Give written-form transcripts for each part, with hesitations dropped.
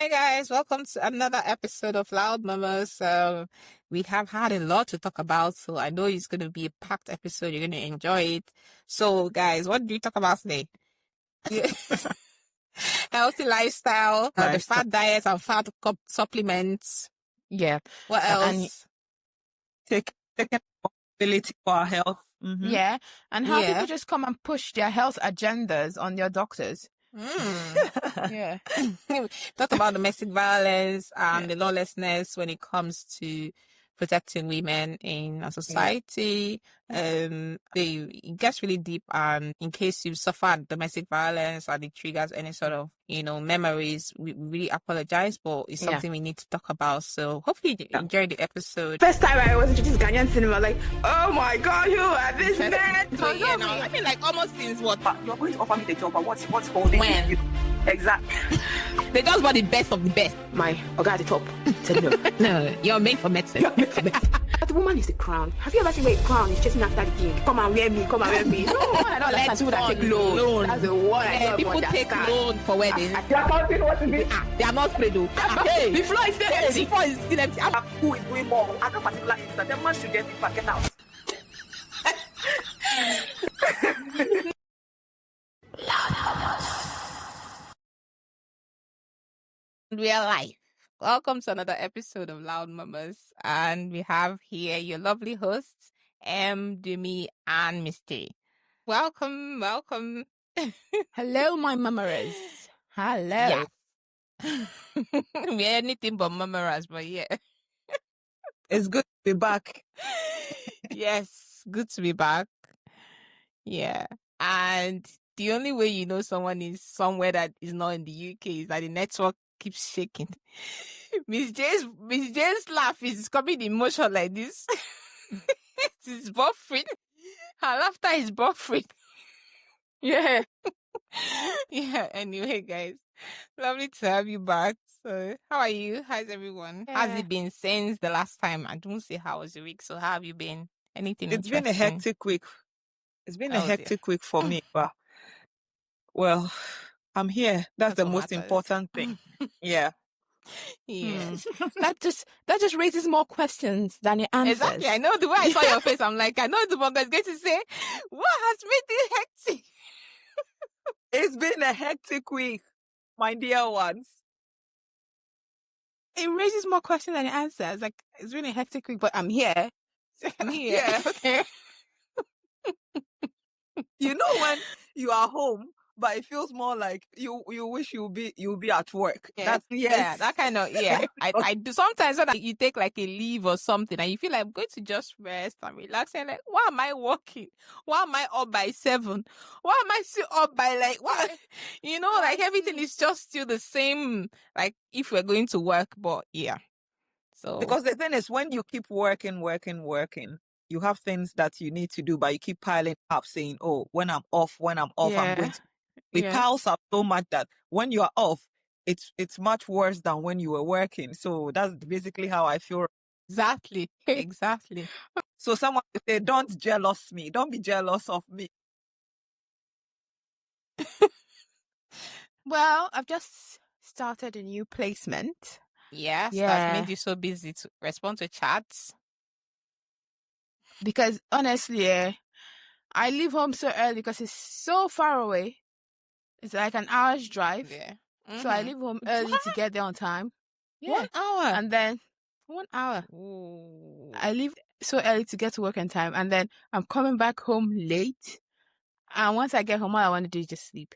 Hey guys, welcome to another episode of Loud Murmurers. We have had a lot to talk about, so I know it's going to be a packed episode. You're going to enjoy it. So, guys, what do we talk about today? Healthy lifestyle, the fat diet and fat supplements. Yeah. What And else? Taking responsibility for our health. yeah. And how Yeah. people just come and push their health agendas on their doctors. Yeah. Talk about domestic violence and the lawlessness when it comes to protecting women in a society. It gets really deep, and in case you've suffered domestic violence and it triggers any sort of memories, we really apologize, but it's something we need to talk about. So hopefully you enjoy the episode. First time I was introduced to Ghanaian cinema, like, oh my god, you are this man. So yeah, now I feel like almost since what? But you're going to offer me the job, but what's holding When? you? Exactly. They just bought the best of the best. My guy at the top said no. No, you're made for medicine. But the woman is the crown. Have you ever seen where a crown is chasing after the king? Come and wear me, come and wear me. No, I don't understand people that take loan. That's the one I don't People take understand. loan for weddings. You're counting what is it? They are not spread though. Hey, The floor is there. the floor is still empty. Who is doing more? At that particular instant, the man should get it back, get out. Real life. Welcome to another episode of Loud Mamas, and we have here your lovely hosts, Demi, and Misty. Welcome. Hello, my murmurers. Hello. Yes. We're anything but murmurers, but yeah. It's good to be back. Yes, good to be back. Yeah. And the only way you know someone is somewhere that is not in the UK is that the network keeps shaking. Miss J's laugh is coming emotion like this. It's buffering. Her laughter is buffering. Yeah. Yeah, anyway, guys. Lovely to have you back. So, how are you? How's everyone? How's Yeah. it been since the last time? I don't say how was your week. So, how have you been? Anything It's been a interesting? hectic week. It's been a Oh, dear. hectic week for me, but well, I'm here. That's the what most matters. important thing. Yeah. Yeah. That just raises more questions than it answers. Exactly. I know the way I saw your face. I'm like, I know the one that's going to say, what has made it hectic? It's been a hectic week, my dear ones. It raises more questions than it answers. Like, it's really a hectic week, but I'm here. I'm here. Yeah. Okay. You know when you are home, but it feels more like you wish you'll be at work. Yeah, that kind of, yeah. I do sometimes so that you take like a leave or something and you feel like I'm going to just rest and relax and like, why am I working? Why am I up by 7? Why am I still up by like, what? Like everything is just still the same, like if we're going to work, but yeah. So Because the thing is, when you keep working, you have things that you need to do, but you keep piling up saying, oh, when I'm off, I'm going to. It piles up so much that when you are off, it's much worse than when you were working. So that's basically how I feel. exactly. So someone will say, don't jealous me. Don't be jealous of me. Well, I've just started a new placement. Yes, Yeah. that's made you so busy to respond to chats. Because honestly, I leave home so early because it's so far away. It's like an hour's drive. Yeah. So I leave home early to get there on time. Yeah. 1 hour. And then 1 hour. Ooh. I leave so early to get to work on time. And then I'm coming back home late. And once I get home, all I want to do is just sleep.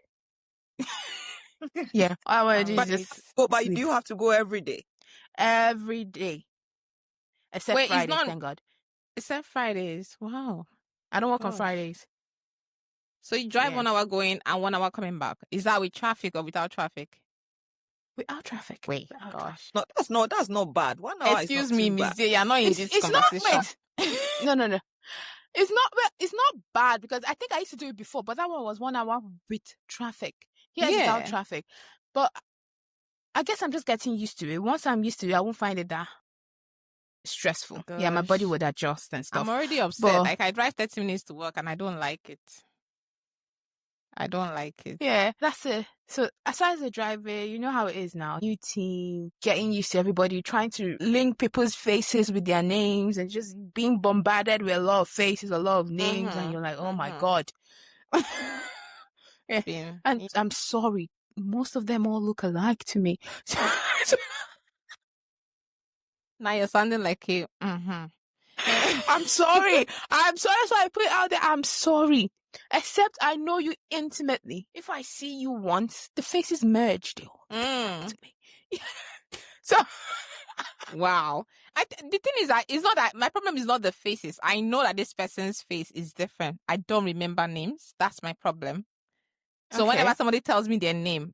Yeah. All I want to do is just But sleep. do you have to go every day? Every day. Except Wait, it's Fridays, not- thank God. Except Fridays. Wow. I don't work on Gosh. Fridays. So you drive Yeah. 1 hour going and 1 hour coming back. Is that with traffic or without traffic? Without traffic. Wait, Without gosh. No, that's not bad. 1 hour Excuse is not me, too Miss bad. J, you're not in this It's not, conversation. wait. No. It's not bad because I think I used to do it before, but that one was 1 hour with traffic. Here it's Yeah. without traffic. But I guess I'm just getting used to it. Once I'm used to it, I won't find it that stressful. Yeah, my body Gosh. would adjust and stuff. I'm already upset. But- Like I drive 30 minutes to work and I don't like it. I don't like it. Yeah, that's it. So aside the driving, you know how it is now. New team, getting used to everybody, trying to link people's faces with their names and just being bombarded with a lot of faces, a lot of names, and you're like, oh my God. Yeah. And I'm sorry, most of them all look alike to me. Now you're sounding like you. I'm sorry. That's why I put it out there. I'm sorry. Except I know you intimately. If I see you once, the faces merge. They all to me. So, wow. The thing is that it's not that my problem is not the faces. I know that this person's face is different. I don't remember names. That's my problem. So whenever somebody tells me their name,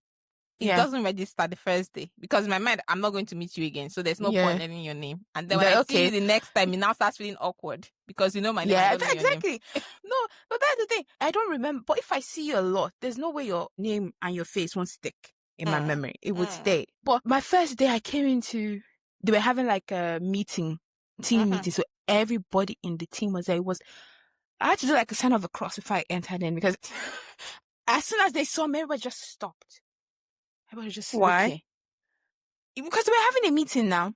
it doesn't register the first day, because in my mind, I'm not going to meet you again. So there's no point learning your name. And then when I see you the next time, it now starts feeling awkward because you know my name. Yeah, I don't know exactly. Your name. No, but that's the thing. I don't remember. But if I see you a lot, there's no way your name and your face won't stick in my memory. It would stay. But my first day I came into, they were having like a meeting, team meeting. So everybody in the team was there. I had to do like a sign of a cross before I entered in, because as soon as they saw me, everybody just stopped. Everybody just Why? Because we were having a meeting now.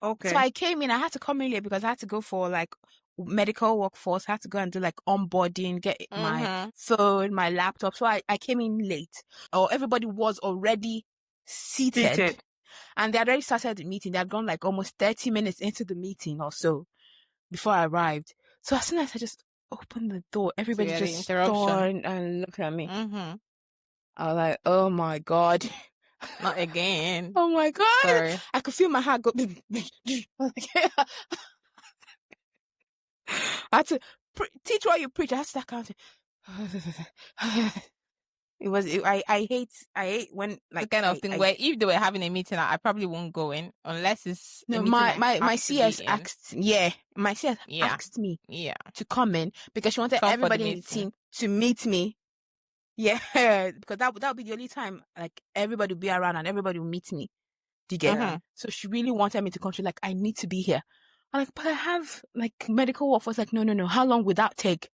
Okay. So I came in. I had to come in late because I had to go for like medical workforce. I had to go and do like onboarding, get my phone, my laptop. So I came in late. Or everybody was already seated. And they had already started the meeting. They had gone like almost 30 minutes into the meeting or so before I arrived. So as soon as I just opened the door, everybody just stood and looked at me. I was like, oh my God. Not again. Oh my God. Sorry. I could feel my heart go. I had to teach what you preach. I had to start counting. I hate when like the kind of thing where if they were having a meeting, I probably won't go in unless it's no. My CS asked, my CS asked me to come in because she wanted everybody in the team to meet me. Yeah, because that would be the only time like everybody would be around and everybody would meet me. Do you get it? So she really wanted me to come. She's like, I need to be here. I'm like, but I have like medical work. I was like, no. How long would that take?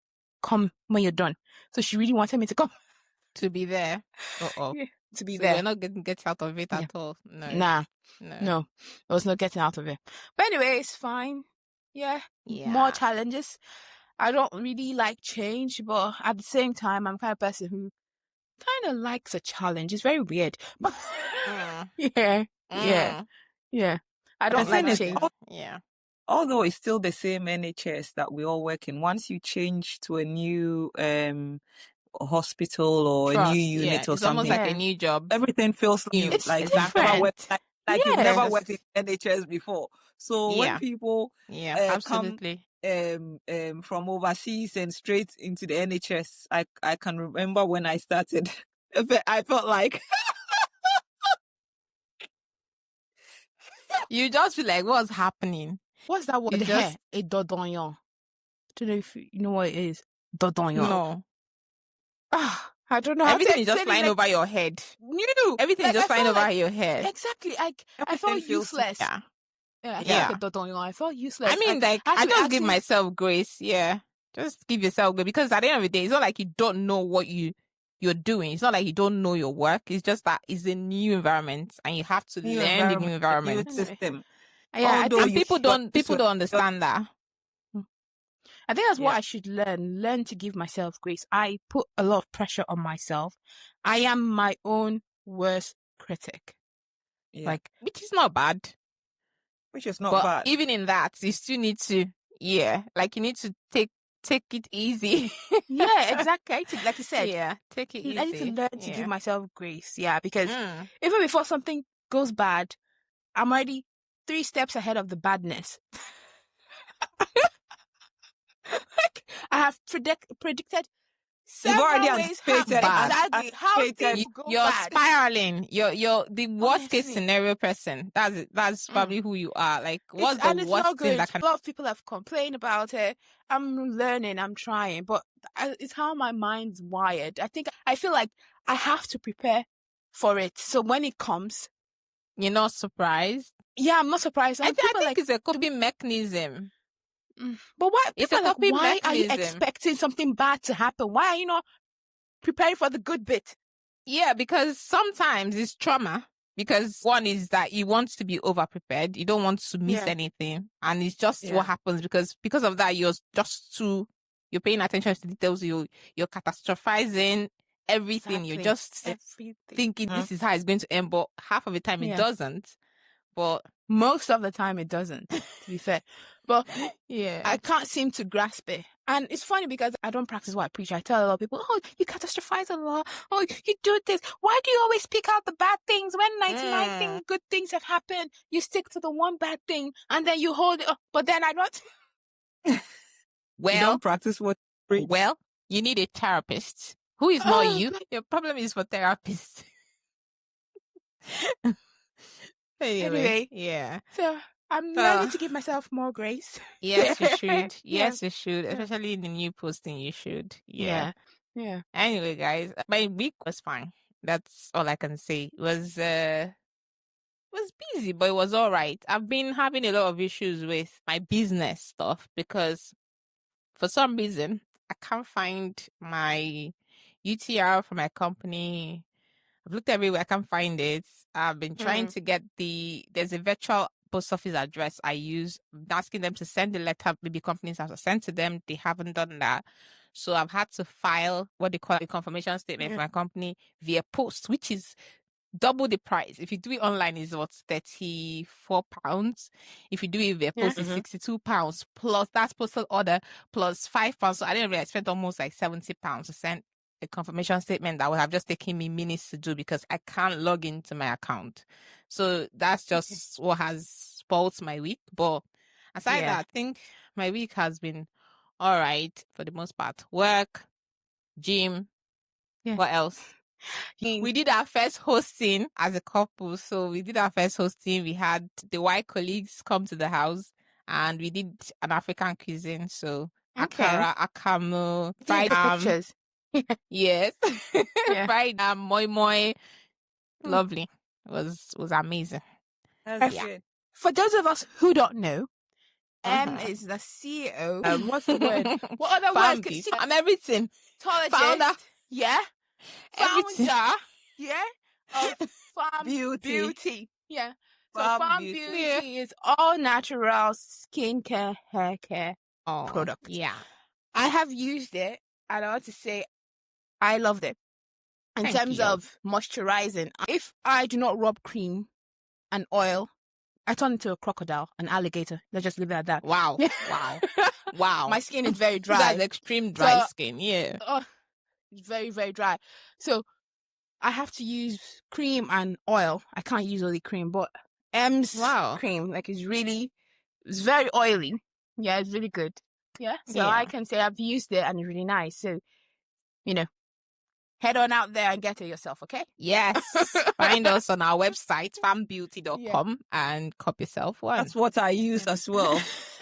Come when you're done. So she really wanted me to come. To be there. Yeah, to be so there. We're not getting out of it at all. No. Nah. No. There was no getting out of it. But anyway, it's fine. Yeah. More challenges. I don't really like change, but at the same time, I'm the kind of person who kind of likes a challenge. It's very weird. But yeah. I don't like change. Although it's still the same NHS that we all work in, once you change to a new hospital or a new unit or it's something, almost like a new job. Everything feels new. It's like different. You've never worked in NHS before. So when people absolutely come from overseas and straight into the NHS, I can remember when I started, I felt like you just feel like, what's happening? What's that word? A dodonyon. I don't know if you know what it is. Dodonyon. No. I don't know. Everything is just flying over your head. Everything is just flying over your head. Exactly. I felt useless. I felt useless. I mean, I just give myself grace. Yeah. Just give yourself grace, because at the end of the day, it's not like you don't know what you're doing. It's not like you don't know your work. It's just that it's a new environment and you have to learn the new environment. New system. And people don't understand that. I think that's what I should learn to give myself grace. I put a lot of pressure on myself. I am my own worst critic. Which is not bad. But even in that, you still need to, you need to take it easy. Yeah, exactly. Like you said. Yeah, take it easy. I need to learn to give myself grace. Yeah, because even before something goes bad, I'm already 3 steps ahead of the badness. I have predicted several ways how things go you're bad. Spiraling. You're the worst case scenario person. That's probably who you are. Like, what's the worst thing that can... A lot of people have complained about it. I'm learning. I'm trying, but it's how my mind's wired. I feel like I have to prepare for it. So when it comes, you're not surprised. Yeah, I'm not surprised. I think it's a coping mechanism. But why? It's a coping why mechanism. are you expecting something bad to happen? Why are you not preparing for the good bit. Yeah, because sometimes it's trauma. Because one is that you want to be over prepared. You don't want to miss anything. And it's just what happens because of that, you're paying attention to details. You're catastrophizing everything. You're just thinking this is how it's going to end. But half of the time it doesn't. But most of the time it doesn't, to be fair. But I can't seem to grasp it. And it's funny because I don't practice what I preach. I tell a lot of people, oh, you catastrophize a lot. Oh, you do this. Why do you always pick out the bad things when 99 good things have happened? You stick to the one bad thing and then you hold it up. But then I don't. You don't practice what you preach. Well, you need a therapist. Who is not you? Your problem is for therapists. Anyway, yeah. So I'm learning to give myself more grace. Yes, you should. Yes, you should. Especially in the new posting, you should. Yeah. Anyway, guys, my week was fine. That's all I can say. It was busy, but it was all right. I've been having a lot of issues with my business stuff because for some reason I can't find my UTR for my company. I've looked everywhere. I can't find it. I've been trying to get there's a virtual post office address I use, asking them to send the letter maybe companies have to send to them. They haven't done that. So I've had to file what they call a confirmation statement for my company via post, which is double the price. If you do it online, it's what, £34. If you do it via post, it's £62 plus that's postal order plus £5. So I didn't really spend almost like £70 to send a confirmation statement that would have just taken me minutes to do because I can't log into my account. So that's just what has spoiled my week. But aside that, I think my week has been all right for the most part. Work, gym, what else? We did our first hosting as a couple. So we did our first hosting. We had the white colleagues come to the house and we did an African cuisine. So akara, akamu, fried pictures. Yes. Fried moi moi. Lovely. It was amazing. That's good. For those of us who don't know, is the CEO. What's the word? What other words? I'm everything. Founder. Yeah. Everything. Founder. Yeah. Of Farm Beauty. Yeah. So Farm Beauty is all natural skincare, hair care product. Yeah. I have used it and I want to say I loved it. In terms of moisturizing, if I do not rub cream and oil, I turn into a crocodile, an alligator. Let's just leave it at that. Wow. Wow. My skin is very dry. That's extreme dry skin. Yeah. It's very, very dry. So I have to use cream and oil. I can't use only cream, but M's cream, like it's very oily. Yeah, it's really good. Yeah. So I can say I've used it and it's really nice. So, head on out there and get it yourself, okay? Yes. Find us on our website, farmbeauty.com and copy yourself one. That's what I use as well.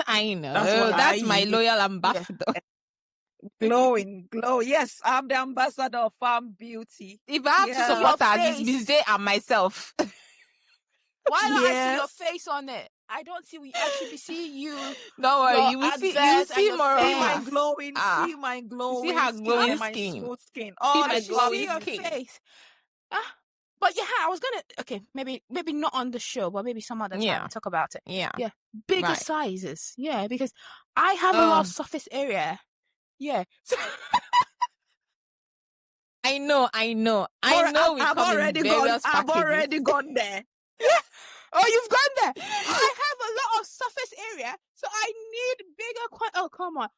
I know. That's my loyal ambassador. Glowing. Yes, I'm the ambassador of Farm Beauty. If I have to support her, it's Miss Day and myself. Why don't I see your face on it? I don't see. I should be seeing you. Don't worry, you will see. You see more. See my glowing. See my glowing. See her glowing skin. skin. My smooth skin. Oh, I see your face. But I was gonna. Okay, maybe not on the show, but maybe some other time talk about it. Yeah. Bigger sizes. Yeah, because I have a lot of surface area. Yeah. I know. I've already gone there. Oh, you've gone there. I have a lot of surface area, so I need bigger. Oh, come on.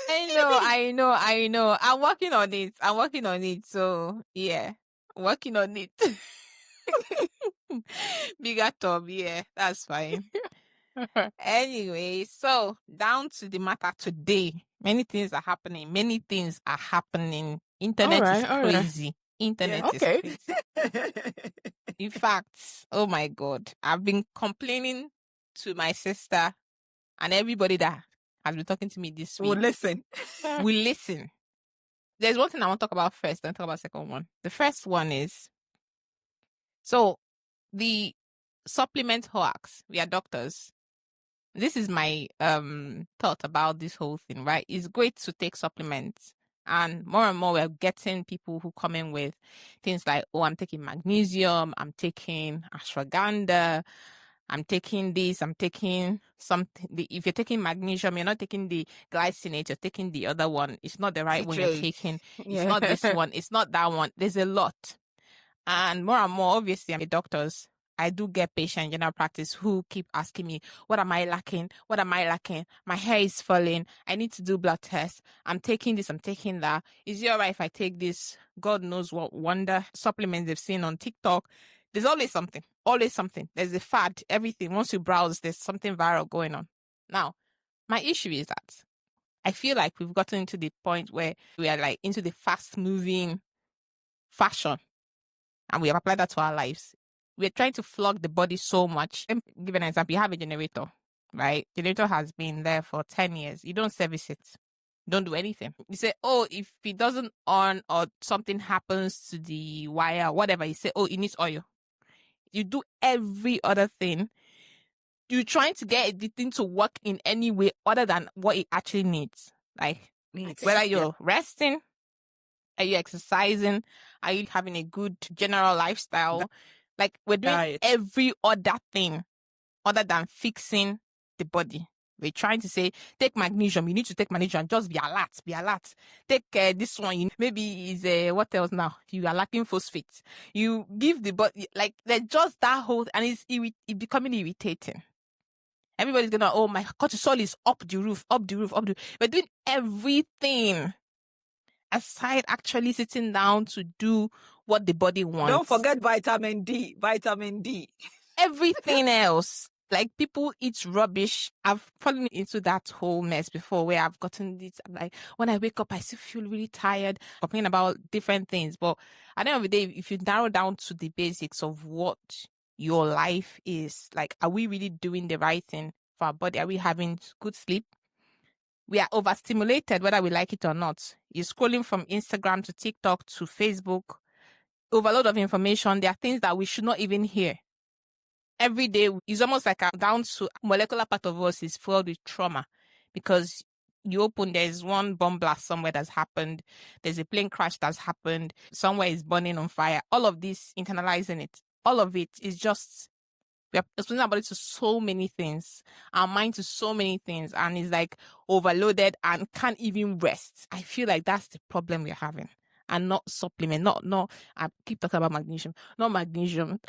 I know. I'm working on it. So yeah, working on it. Bigger tub. Yeah, that's fine. Anyway, so down to the matter today. Many things are happening. Internet is crazy. Internet is crazy. In fact, oh my God, I've been complaining to my sister and everybody that has been talking to me this week. We listen. There's one thing I want to talk about first, then talk about the second one. The first one is, so the supplement hoax. We are doctors. This is my thought about this whole thing, right? It's great to take supplements And more we're getting people who come in with things like, oh, I'm taking magnesium, I'm taking ashwagandha, I'm taking this, I'm taking something. If you're taking magnesium, you're not taking the glycinate, you're taking the other one. It's not the right one you're taking. It's not this one. It's not that one. There's a lot. And more, obviously, I'm a doctors. I do get patients in general practice who keep asking me, what am I lacking? What am I lacking? My hair is falling. I need to do blood tests. I'm taking this, I'm taking that. Is it all right if I take this? God knows what wonder supplements they've seen on TikTok. There's always something. Always something. There's a fad. Everything. Once you browse, there's something viral going on. Now, my issue is that I feel like we've gotten to the point where we are like into the fast-moving fashion. And we have applied that to our lives. We're trying to flog the body so much. Let me give an example. You have a generator, right? Generator has been there for 10 years. You don't service it. Don't do anything. You say, oh, if it doesn't on or something happens to the wire, whatever, you say, oh, it needs oil. You do every other thing. You're trying to get the thing to work in any way other than what it actually needs. Like, whether you're resting, are you exercising? Are you having a good general lifestyle? Like, we're doing every other thing other than fixing the body. We're trying to say, take magnesium. You need to take magnesium. Just be alert. Be alert. Take this one. Maybe is what else now? You are lacking phosphate. You give the body, like, they're just that whole, and it's becoming irritating. Everybody's gonna, oh, my cortisol is up the roof. We're doing everything aside actually sitting down to do what the body wants. Don't forget vitamin D. Everything else. Like, people eat rubbish. I've fallen into that whole mess before where I've gotten this. I'm like, when I wake up, I still feel really tired, complaining about different things. But at the end of the day, if you narrow down to the basics of what your life is, like, are we really doing the right thing for our body? Are we having good sleep? We are overstimulated, whether we like it or not. You're scrolling from Instagram to TikTok to Facebook. Overload of information. There are things that we should not even hear. Every day is almost like down to molecular part of us is filled with trauma, because you open, there's one bomb blast somewhere that's happened. There's a plane crash that's happened. Somewhere is burning on fire. All of this, internalizing it. All of it is just, we are explaining about it to so many things, our mind to so many things, and it's like overloaded and can't even rest. I feel like that's the problem we're having, and not supplement. Not. I keep talking about magnesium, not magnesium.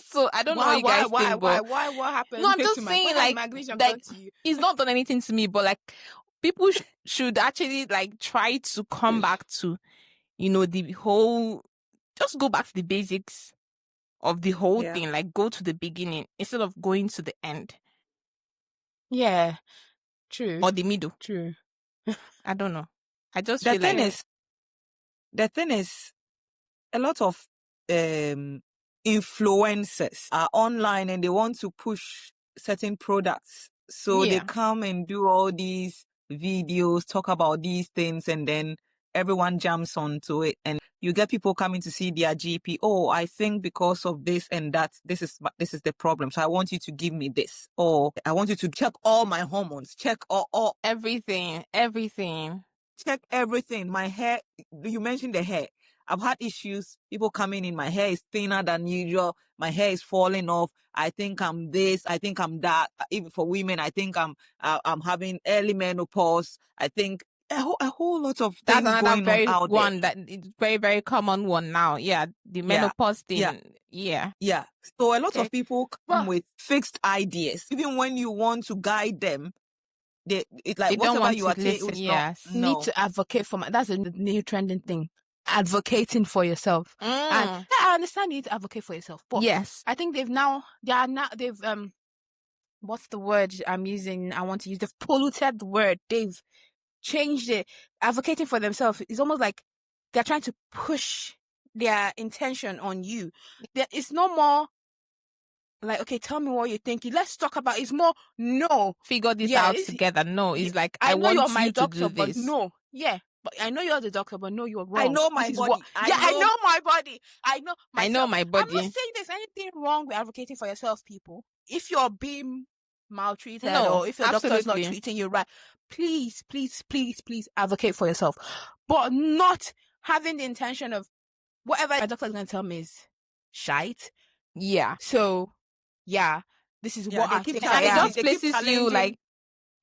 So I don't know what you guys think. Why? What happened? No, I'm just saying, like, magnesium like to you? It's not done anything to me, but like, people should actually like try to come back to, the whole. Just go back to the basics of the whole thing. Like, go to the beginning instead of going to the end. Yeah, true. Or the middle. True. I don't know. I just the feel thing like is, the thing is, a lot of influencers are online and they want to push certain products. So they come and do all these videos, talk about these things, and then everyone jumps onto it. And you get people coming to see their GP. Oh, I think because of this and that, this is the problem. So I want you to give me this. Or I want you to check all my hormones, check all everything. Check everything. My hair, you mentioned the hair. I've had issues. People coming in, my hair is thinner than usual. My hair is falling off. I think I'm this. I think I'm that. Even for women, I think I'm having early menopause. I think a whole lot of things going on out one there. that it's very, very common one now. Yeah, the menopause thing. Yeah. So a lot of people come with fixed ideas. Even when you want to guide them, it's like, they don't whatever want you to are taking, listen. Yes. Need to advocate for that's a new trending thing. Advocating for yourself. And I understand you need to advocate for yourself, but yes, I think they've what's the word I'm using? I want to use. They've polluted the word. They've changed it. Advocating for themselves is almost like they're trying to push their intention on you. It's no more like, okay, tell me what you're thinking. Let's talk about. It's more figure this out together. No, it's like, I want you're my you doctor, to do this. but no, but I know you're the doctor, but no, you're wrong. I know my body. I know my body. I know myself. I know my body. I'm not saying there's anything wrong with advocating for yourself, people. If you're being maltreated or if your doctor is not treating you right, please advocate for yourself. But not having the intention of whatever my doctor is going to tell me is shite. Yeah. So, yeah, this is what I think. And it just places you like,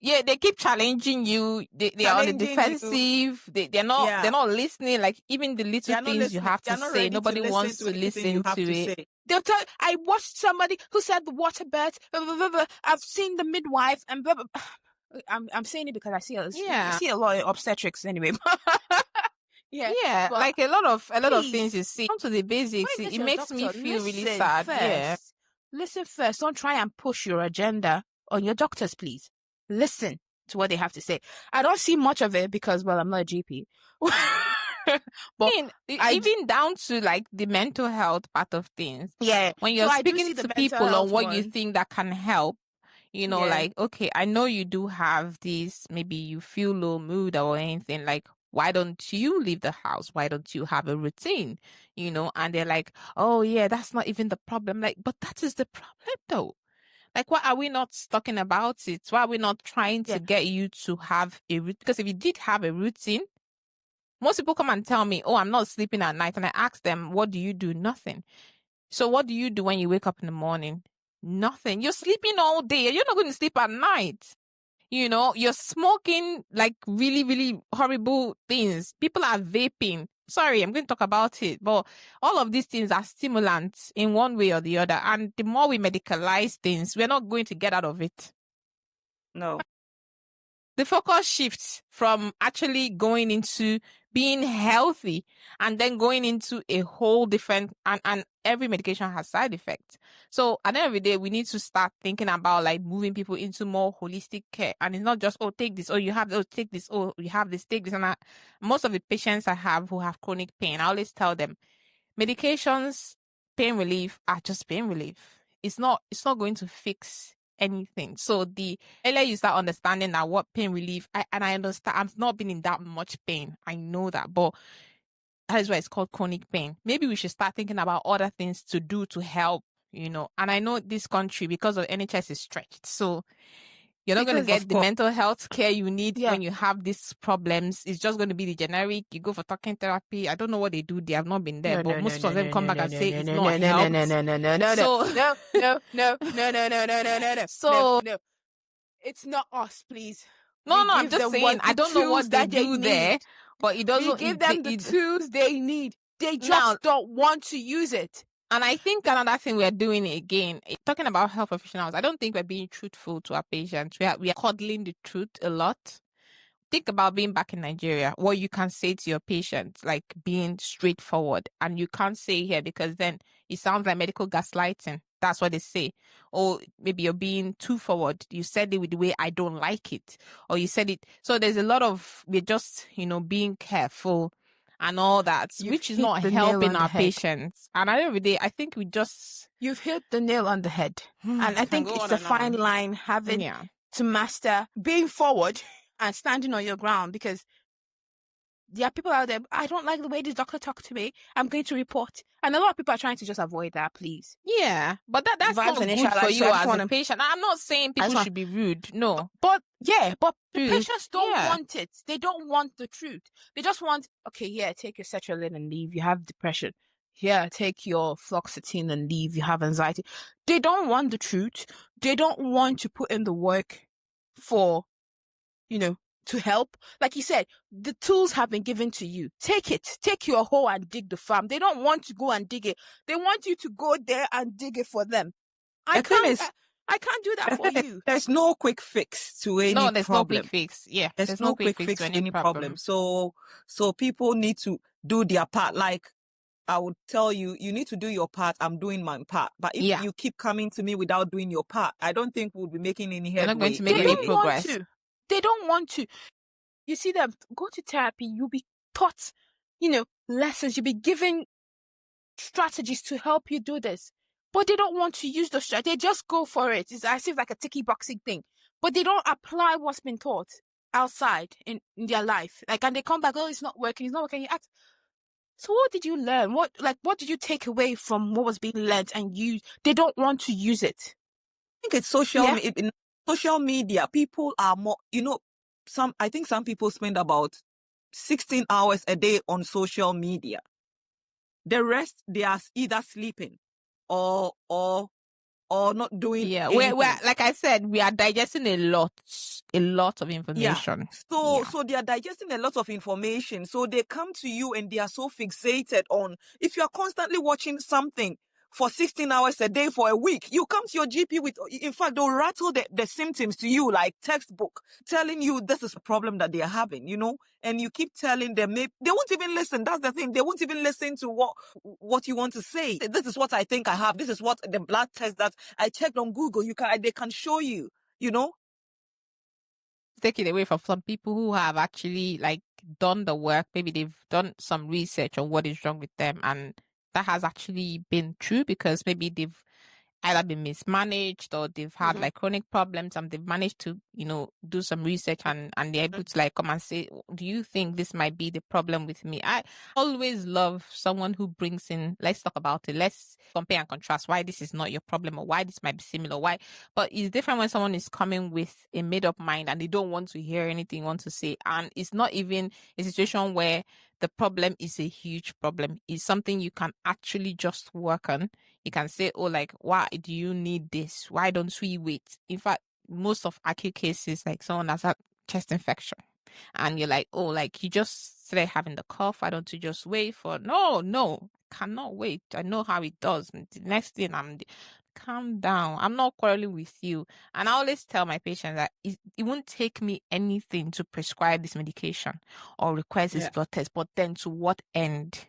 yeah, they keep challenging you. They are on the defensive. They're not listening. Like even the little things you have to say, nobody wants to listen to it. They'll tell. I watched somebody who said the water birth. I've seen the midwife, and blah, blah, blah. I'm saying it because I see a lot of obstetrics anyway. Yeah, like a lot of things you see. Come to the basics. It makes me feel really sad. Yeah. Listen first. Don't try and push your agenda on your doctors, please. Listen to what they have to say. I don't see much of it because, well, I'm not a GP. But even down to like the mental health part of things. Yeah. When you're speaking to people on what you think that can help, you know, like, okay, I know you do have this, maybe you feel low mood or anything, like, why don't you leave the house? Why don't you have a routine? You know, and they're like, oh yeah, that's not even the problem. Like, but that is the problem though. Like, why are we not talking about it? Why are we not trying to get you to have a routine? Because if you did have a routine, most people come and tell me, oh, I'm not sleeping at night. And I ask them, what do you do? Nothing. So what do you do when you wake up in the morning? Nothing. You're sleeping all day. You're not going to sleep at night. You know, you're smoking like really, really horrible things. People are vaping. Sorry, I'm going to talk about it. But all of these things are stimulants in one way or the other. And the more we medicalize things, we're not going to get out of it. No. The focus shifts from actually going into being healthy and then going into a whole different, and every medication has side effects. So at the end of the day, we need to start thinking about like moving people into more holistic care. And it's not just, oh, take this, oh, you have, oh, take this, oh, you have this, take this. And most of the patients I have who have chronic pain, I always tell them, medications, pain relief are just pain relief. It's not going to fix anything. So the earlier you start understanding that what pain relief, I understand, I've not been in that much pain. I know that, but that is why it's called chronic pain. Maybe we should start thinking about other things to do to help, you know. And I know this country, because of NHS, is stretched. So you're not going to get the mental health care you need when you have these problems. It's just going to be the generic. You go for talking therapy. I don't know what they do. They have not been there, but most of them come back and say it's not helped. So it's not us, please. No, I'm just saying, I don't know what they do there, but it doesn't. We give them the tools they need. They just don't want to use it. And I think another thing we're doing again, talking about health professionals, I don't think we're being truthful to our patients. We are coddling the truth a lot. Think about being back in Nigeria, what you can say to your patients, like being straightforward. And you can't say here because then it sounds like medical gaslighting. That's what they say. Or maybe you're being too forward. You said it with the way I don't like it. Or you said it. So there's a lot of, we're just, you know, being careful and all that, which is not helping our patients. And at the end of the day, I think you've hit the nail on the head. And I think it's a fine line having to master being forward and standing on your ground, because there are people out there, I don't like the way this doctor talked to me, I'm going to report. And a lot of people are trying to just avoid that, please. Yeah, but that's not good for you as a patient. I'm not saying people should be rude, no. But patients don't want it. They don't want the truth. They just want, okay, take your sertraline and leave. You have depression. Here, take your fluoxetine and leave. You have anxiety. They don't want the truth. They don't want to put in the work for, you know, to help. Like you said, the tools have been given to you. Take it. Take your hoe and dig the farm. They don't want to go and dig it. They want you to go there and dig it for them. I can't do that for you. There's no quick fix to any problem. No, there's no quick fix. Yeah, there's no quick fix to any problem. So people need to do their part. Like I would tell you, you need to do your part. I'm doing my part. But if you keep coming to me without doing your part, I don't think we'll be making any headway. You're not going to make any progress. They don't want to. You see them go to therapy, you'll be taught, you know, lessons, you'll be given strategies to help you do this. But they don't want to use those strategies. They just go for it. It's as if like a ticky boxing thing. But they don't apply what's been taught outside in their life. Like, and they come back, oh, it's not working. You ask, so what did you learn? What did you take away from what was being learned and used? They don't want to use it. I think it's social media. social media, people are more, I think some people spend about 16 hours a day on social media. The rest, they are either sleeping or not doing Yeah, anything. we're like I said, we are digesting a lot of information. So they are digesting a lot of information. So they come to you and they are so fixated on, if you are constantly watching something for 16 hours a day for a week, you come to your GP with, in fact, they'll rattle the symptoms to you like textbook, telling you this is a problem that they are having, and you keep telling them, they won't even listen. That's the thing. They won't even listen to what you want to say. This is what I think I have. This is what the blood test that I checked on Google. They can show you, Take it away from some people who have actually like done the work. Maybe they've done some research on what is wrong with them, and that has actually been true because maybe they've either been mismanaged or they've had like chronic problems, and they've managed to, do some research and they're able to like come and say, do you think this might be the problem with me? I always love someone who brings in, let's talk about it. Let's compare and contrast why this is not your problem or why this might be similar. Why? But it's different when someone is coming with a made up mind and they don't want to hear anything, want to say, and it's not even a situation where the problem is a huge problem. It's something you can actually just work on. You can say, oh, like, why do you need this? Why don't we wait? In fact, most of acute cases, like someone has had chest infection and you're like, oh, like you just started having the cough. Why don't you just wait for, no, cannot wait. I know how it does. The next thing calm down. I'm not quarreling with you. And I always tell my patients that it won't take me anything to prescribe this medication or request this blood test, but then to what end?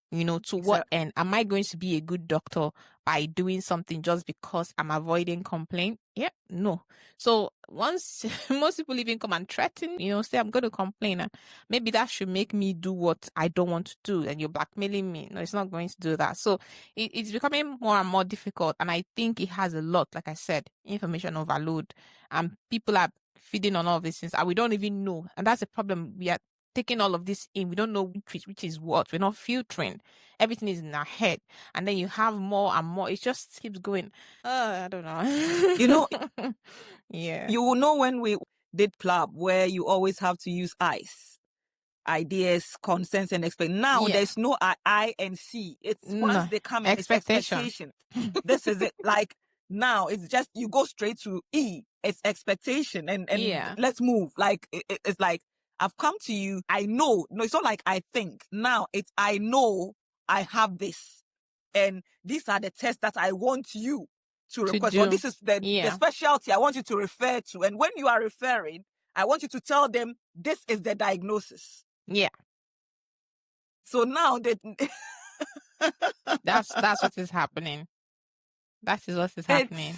What end? Am I going to be a good doctor by doing something just because I'm avoiding complaint? Yeah, no. So once most people even come and threaten, say I'm going to complain, maybe that should make me do what I don't want to do, and you're blackmailing me. No, it's not going to do that. So it's becoming more and more difficult, and I think it has a lot, like I said, information overload, and people are feeding on all of these things, and we don't even know, and that's the problem. We are taking all of this in, we don't know which is what. We're not filtering. Everything is in our head, and then you have more and more. It just keeps going. I don't know. Yeah. You will know when we did PLAB, where you always have to use ICE, ideas, concerns, and expectations. Now there's no I and C. It's once they come in, it's expectation. This is it. Like now, it's just you go straight to E. It's expectation, and let's move. Like it's like, I've come to you. I know. No, it's not like I think. Now it's I know I have this. And these are the tests that I want you to request. Or this is the specialty I want you to refer to. And when you are referring, I want you to tell them this is the diagnosis. Yeah. So now that's what is happening. That is what is happening.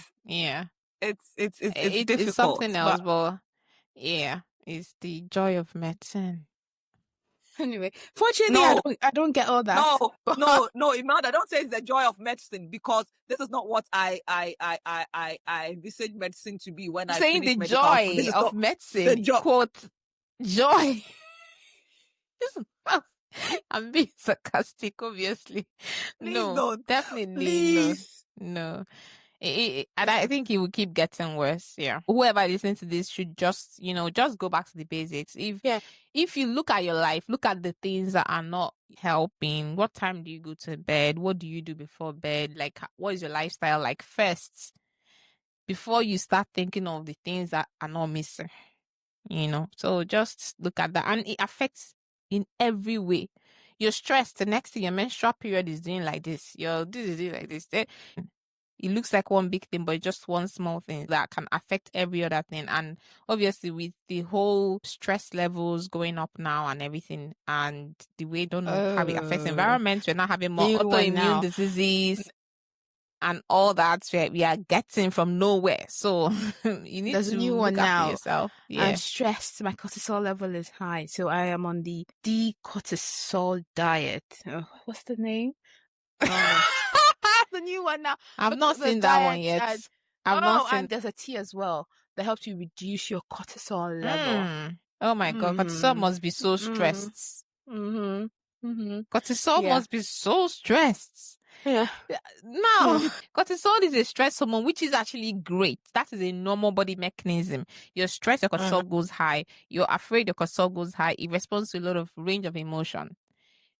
It's difficult. It's something else, but yeah. Is the joy of medicine. Anyway, fortunately, I don't get all that. No, Imelda, don't say it's the joy of medicine, because this is not what I envisage medicine to be when I saying the joy of medicine. Quote joy. I'm being sarcastic, obviously. Please no, don't. Definitely Please. no. And I think it will keep getting worse. Yeah. Whoever listens to this should just go back to the basics. If you look at your life, look at the things that are not helping. What time do you go to bed? What do you do before bed? Like, what is your lifestyle like first, before you start thinking of the things that are not missing? So just look at that, and it affects in every way. You're stressed. The next thing, your menstrual period is doing like this. This is doing like this. It looks like one big thing, but it's just one small thing that can affect every other thing. And obviously, with the whole stress levels going up now and everything, and the way, don't know how it affects the environment, we're not having more autoimmune diseases and all that we are getting from nowhere. So you need to look after yourself. Yeah. I'm stressed. My cortisol level is high. So I am on the decortisol diet. What's the name? The new one now. I've not seen that one yet. And there's a tea as well that helps you reduce your cortisol level. Oh my God, cortisol must be so stressed. Cortisol must be so stressed. Yeah. Now, cortisol is a stress hormone, which is actually great. That is a normal body mechanism. You're stressed, your cortisol goes high. You're afraid, your cortisol goes high. It responds to a lot of range of emotion.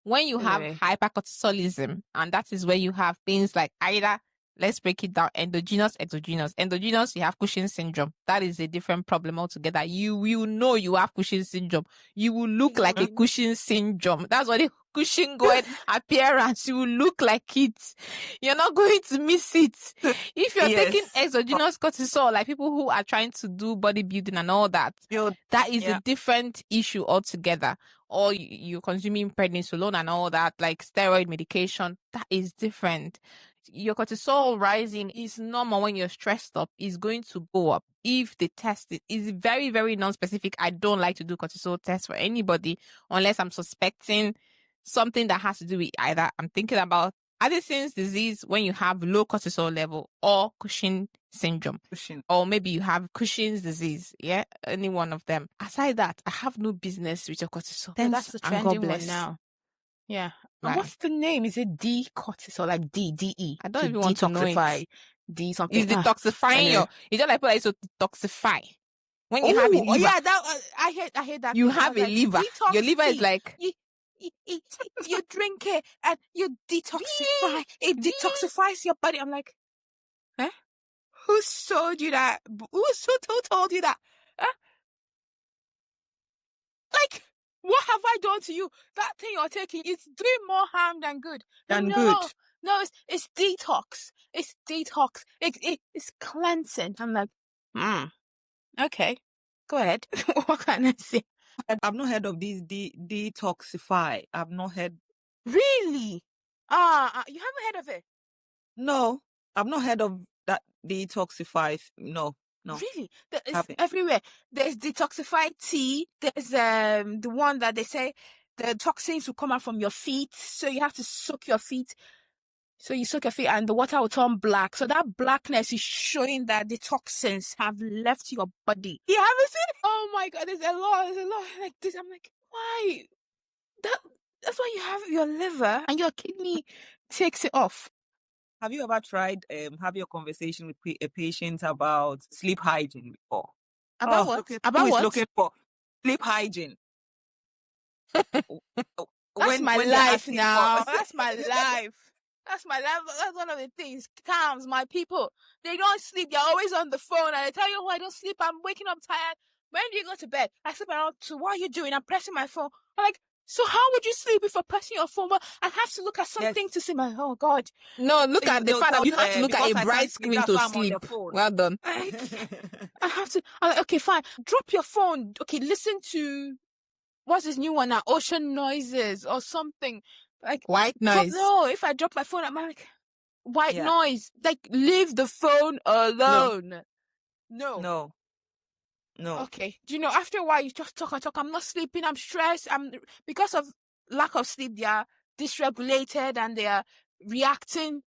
When you have hypercortisolism, and that is where you have things like either, let's break it down, endogenous, exogenous. Endogenous, you have Cushing's syndrome. That is a different problem altogether. You will know you have Cushing's syndrome. You will look like a Cushing's syndrome. That's what the Cushing going appearance. You will look like it. You're not going to miss it. If you're taking exogenous cortisol, like people who are trying to do bodybuilding and all that, that is a different issue altogether. Or you're consuming prednisolone and all that, like steroid medication, that is different. Your cortisol rising is normal when you're stressed up, is going to go up. If the test is very, very non-specific, I don't like to do cortisol tests for anybody unless I'm suspecting something that has to do with either I'm thinking about Addison's disease when you have low cortisol level, or Cushing syndrome, or maybe you have Cushing's disease. Yeah, any one of them. Aside that, I have no business with your cortisol. Yeah, that's the trending one now. Yeah. And what's the name? Is it D-cortisol, like D-E? I don't even want to know it. D something. It's detoxifying your. It's just like people like to detoxify. When you have a liver, I hate that. You have a liver. Your liver is like. You drink it and you detoxify. It detoxifies your body. I'm like, huh? Who told you that? Who told you that? Huh? Like, what have I done to you? That thing you're taking is doing more harm than good. No, it's detox. It's detox. It's cleansing. I'm like, okay, go ahead. What can I say? I've not heard of these detoxify. I've not heard. Really? You haven't heard of it? No, I've not heard of that detoxify. No. Really? It's everywhere. There's detoxify tea. There's the one that they say the toxins will come out from your feet, so you have to soak your feet. So you soak your feet and the water will turn black. So that blackness is showing that the toxins have left your body. You haven't seen it? Oh my God, there's a lot like this. I'm like, why? That's why you have your liver and your kidney takes it off. Have you ever tried having a conversation with a patient about sleep hygiene before? About what? About what? Looking for sleep hygiene. That's my life now. That's my life. That's my life. That's one of the things. Calms my people. They don't sleep. They're always on the phone. And they tell you, oh, I don't sleep. I'm waking up tired. When do you go to bed? I sleep around 2. What are you doing? I'm pressing my phone. I'm like, so how would you sleep if you're pressing your phone? Well, I have to look at something to see my, oh God. No, look at the fact that you have to look at a bright screen to sleep. Well done. I have to. I'm like, okay, fine. Drop your phone. Okay, listen to, what's this new one now? Ocean noises or something. Like white noise. No, if I drop my phone, I'm like, white noise. Like, leave the phone alone. No. Okay. Do you know, after a while, you just talk. I'm not sleeping. I'm stressed. Because of lack of sleep, they are dysregulated and they are reacting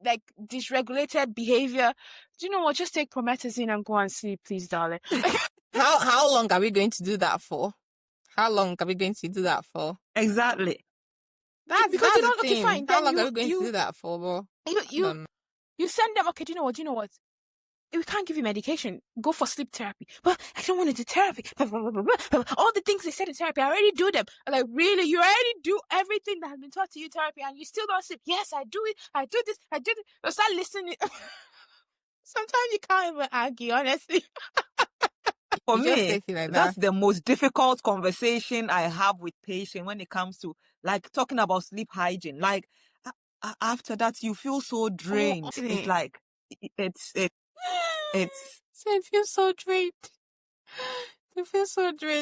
like dysregulated behavior. Do you know what? Just take promethazine and go and sleep, please, darling. How long are we going to do that for? Exactly. That's you don't. Okay, fine. How long are we going to do that for, bro? You send them. Okay, do you know what? We can't give you medication. Go for sleep therapy. But I don't want to do therapy. All the things they said in therapy, I already do them. I'm like, really? You already do everything that has been taught to you therapy and you still don't sleep? Yes, I do it. I do this. I do this. So start listening. Sometimes you can't even argue, honestly. For me, that's the most difficult conversation I have with patients when it comes to like talking about sleep hygiene. Like after that, you feel so drained. It's like So I feel so drained.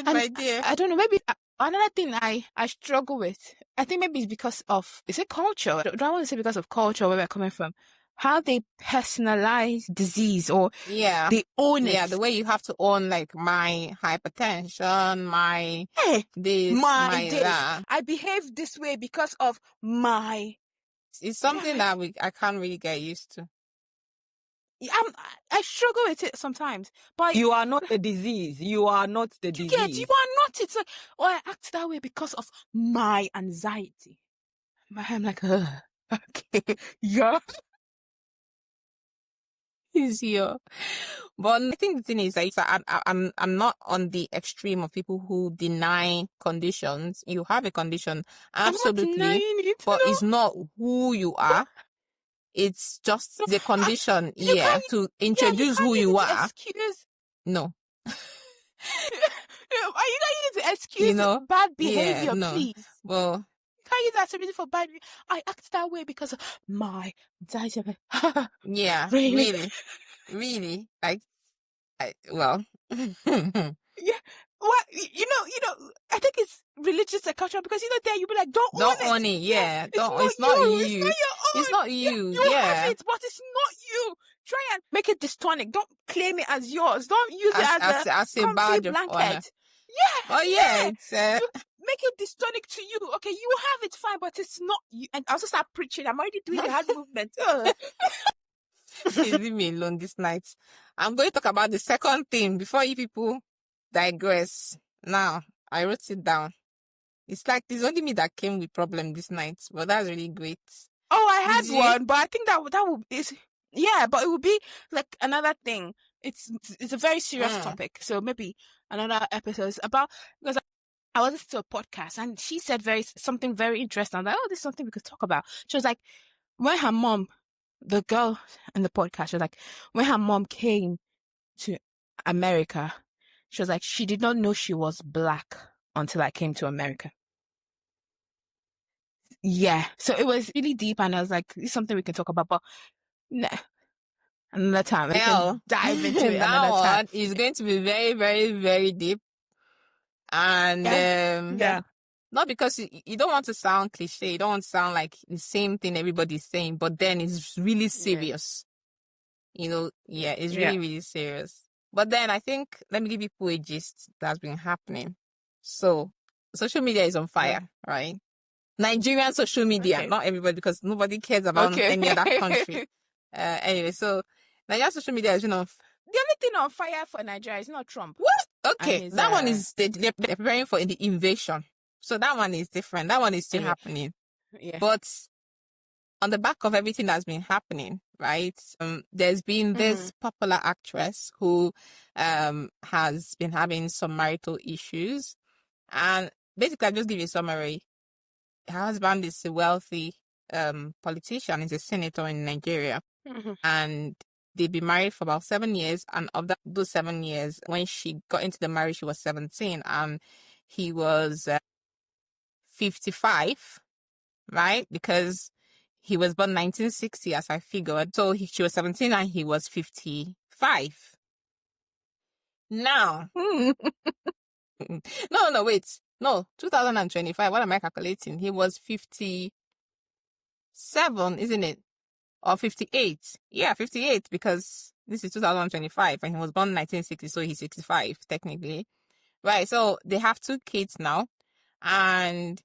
My dear. I don't know. Maybe another thing I struggle with. I think maybe it's because of, is it culture? Do I want to say because of culture, where we're coming from? How they personalize disease or they own it. Yeah, the way you have to own like my hypertension, my this, my that. I behave this way because of my. It's something that I can't really get used to. I struggle with it sometimes. But you are not the disease. You are not the disease. Yeah, you are not. It's like, I act that way because of my anxiety. I'm like, ugh. Okay. Yeah. Easier. But I think the thing is, like, I'm not on the extreme of people who deny conditions. You have a condition, I'm not absolutely, denying it. but No. it's not who you are. It's just the condition, to introduce who you are. Excuse. No. Are you not using to excuse bad behavior, please? Well, Can't use that as a reason for bad behavior. I act that way because of my anxiety. yeah, Really? really, like, well. Yeah. What I think it's religious and cultural because there you'll be like, don't own it. Yeah. It's not you. It's not your own. It's not you. You have it, but it's not you. Try and make it dystonic. Don't claim it as yours. Don't use it as a badge of honor. Yeah. Oh yeah, it's make it dystonic to you. Okay, you have it fine, but it's not you. And I also start preaching. I'm already doing the hand movement. leave me alone this night. I'm going to talk about the second thing before you people digress. Now, I wrote it down. It's like it's only me that came with problem this night, but that's really great. Oh, I had one, but I think that would but it would be like another thing. It's a very serious topic, so maybe another episode about, because I was listening to a podcast and she said something very interesting. I'm like, oh, this is something we could talk about. She was like, when her mom, the girl in the podcast, she was like, when her mom came to America, she was like, she did not know she was black until I came to America. Yeah, so it was really deep, and I was like, this is something we can talk about, but nah, another time. We can dive into it another time. That one is going to be very, very, very deep. And not because you don't want to sound cliche, you don't want to sound like the same thing everybody's saying, but then it's really serious. It's really, really serious. But then I think, let me give you a gist that's been happening. So, social media is on fire, right? Nigerian social media, not everybody, because nobody cares about any other country. Anyway, so Nigerian social media is, the only thing on fire for Nigeria is not Trump. What? Okay, that one is they're preparing for the invasion. So that one is different. That one is still happening. Yeah. But on the back of everything that's been happening, right? There's been this popular actress who has been having some marital issues, and basically, I'll just give you a summary. Her husband is a wealthy politician. He's a senator in Nigeria, and they've been married for about 7 years. And of those 7 years, when she got into the marriage, she was 17, and he was 55, right? Because he was born 1960, as I figured. So she was 17 and he was 55. Now, no, wait. No, 2025. What am I calculating? He was 57, isn't it? Or 58. Yeah, 58, because this is 2025 and he was born 1960, so he's 65, technically. Right, so they have 2 kids now. And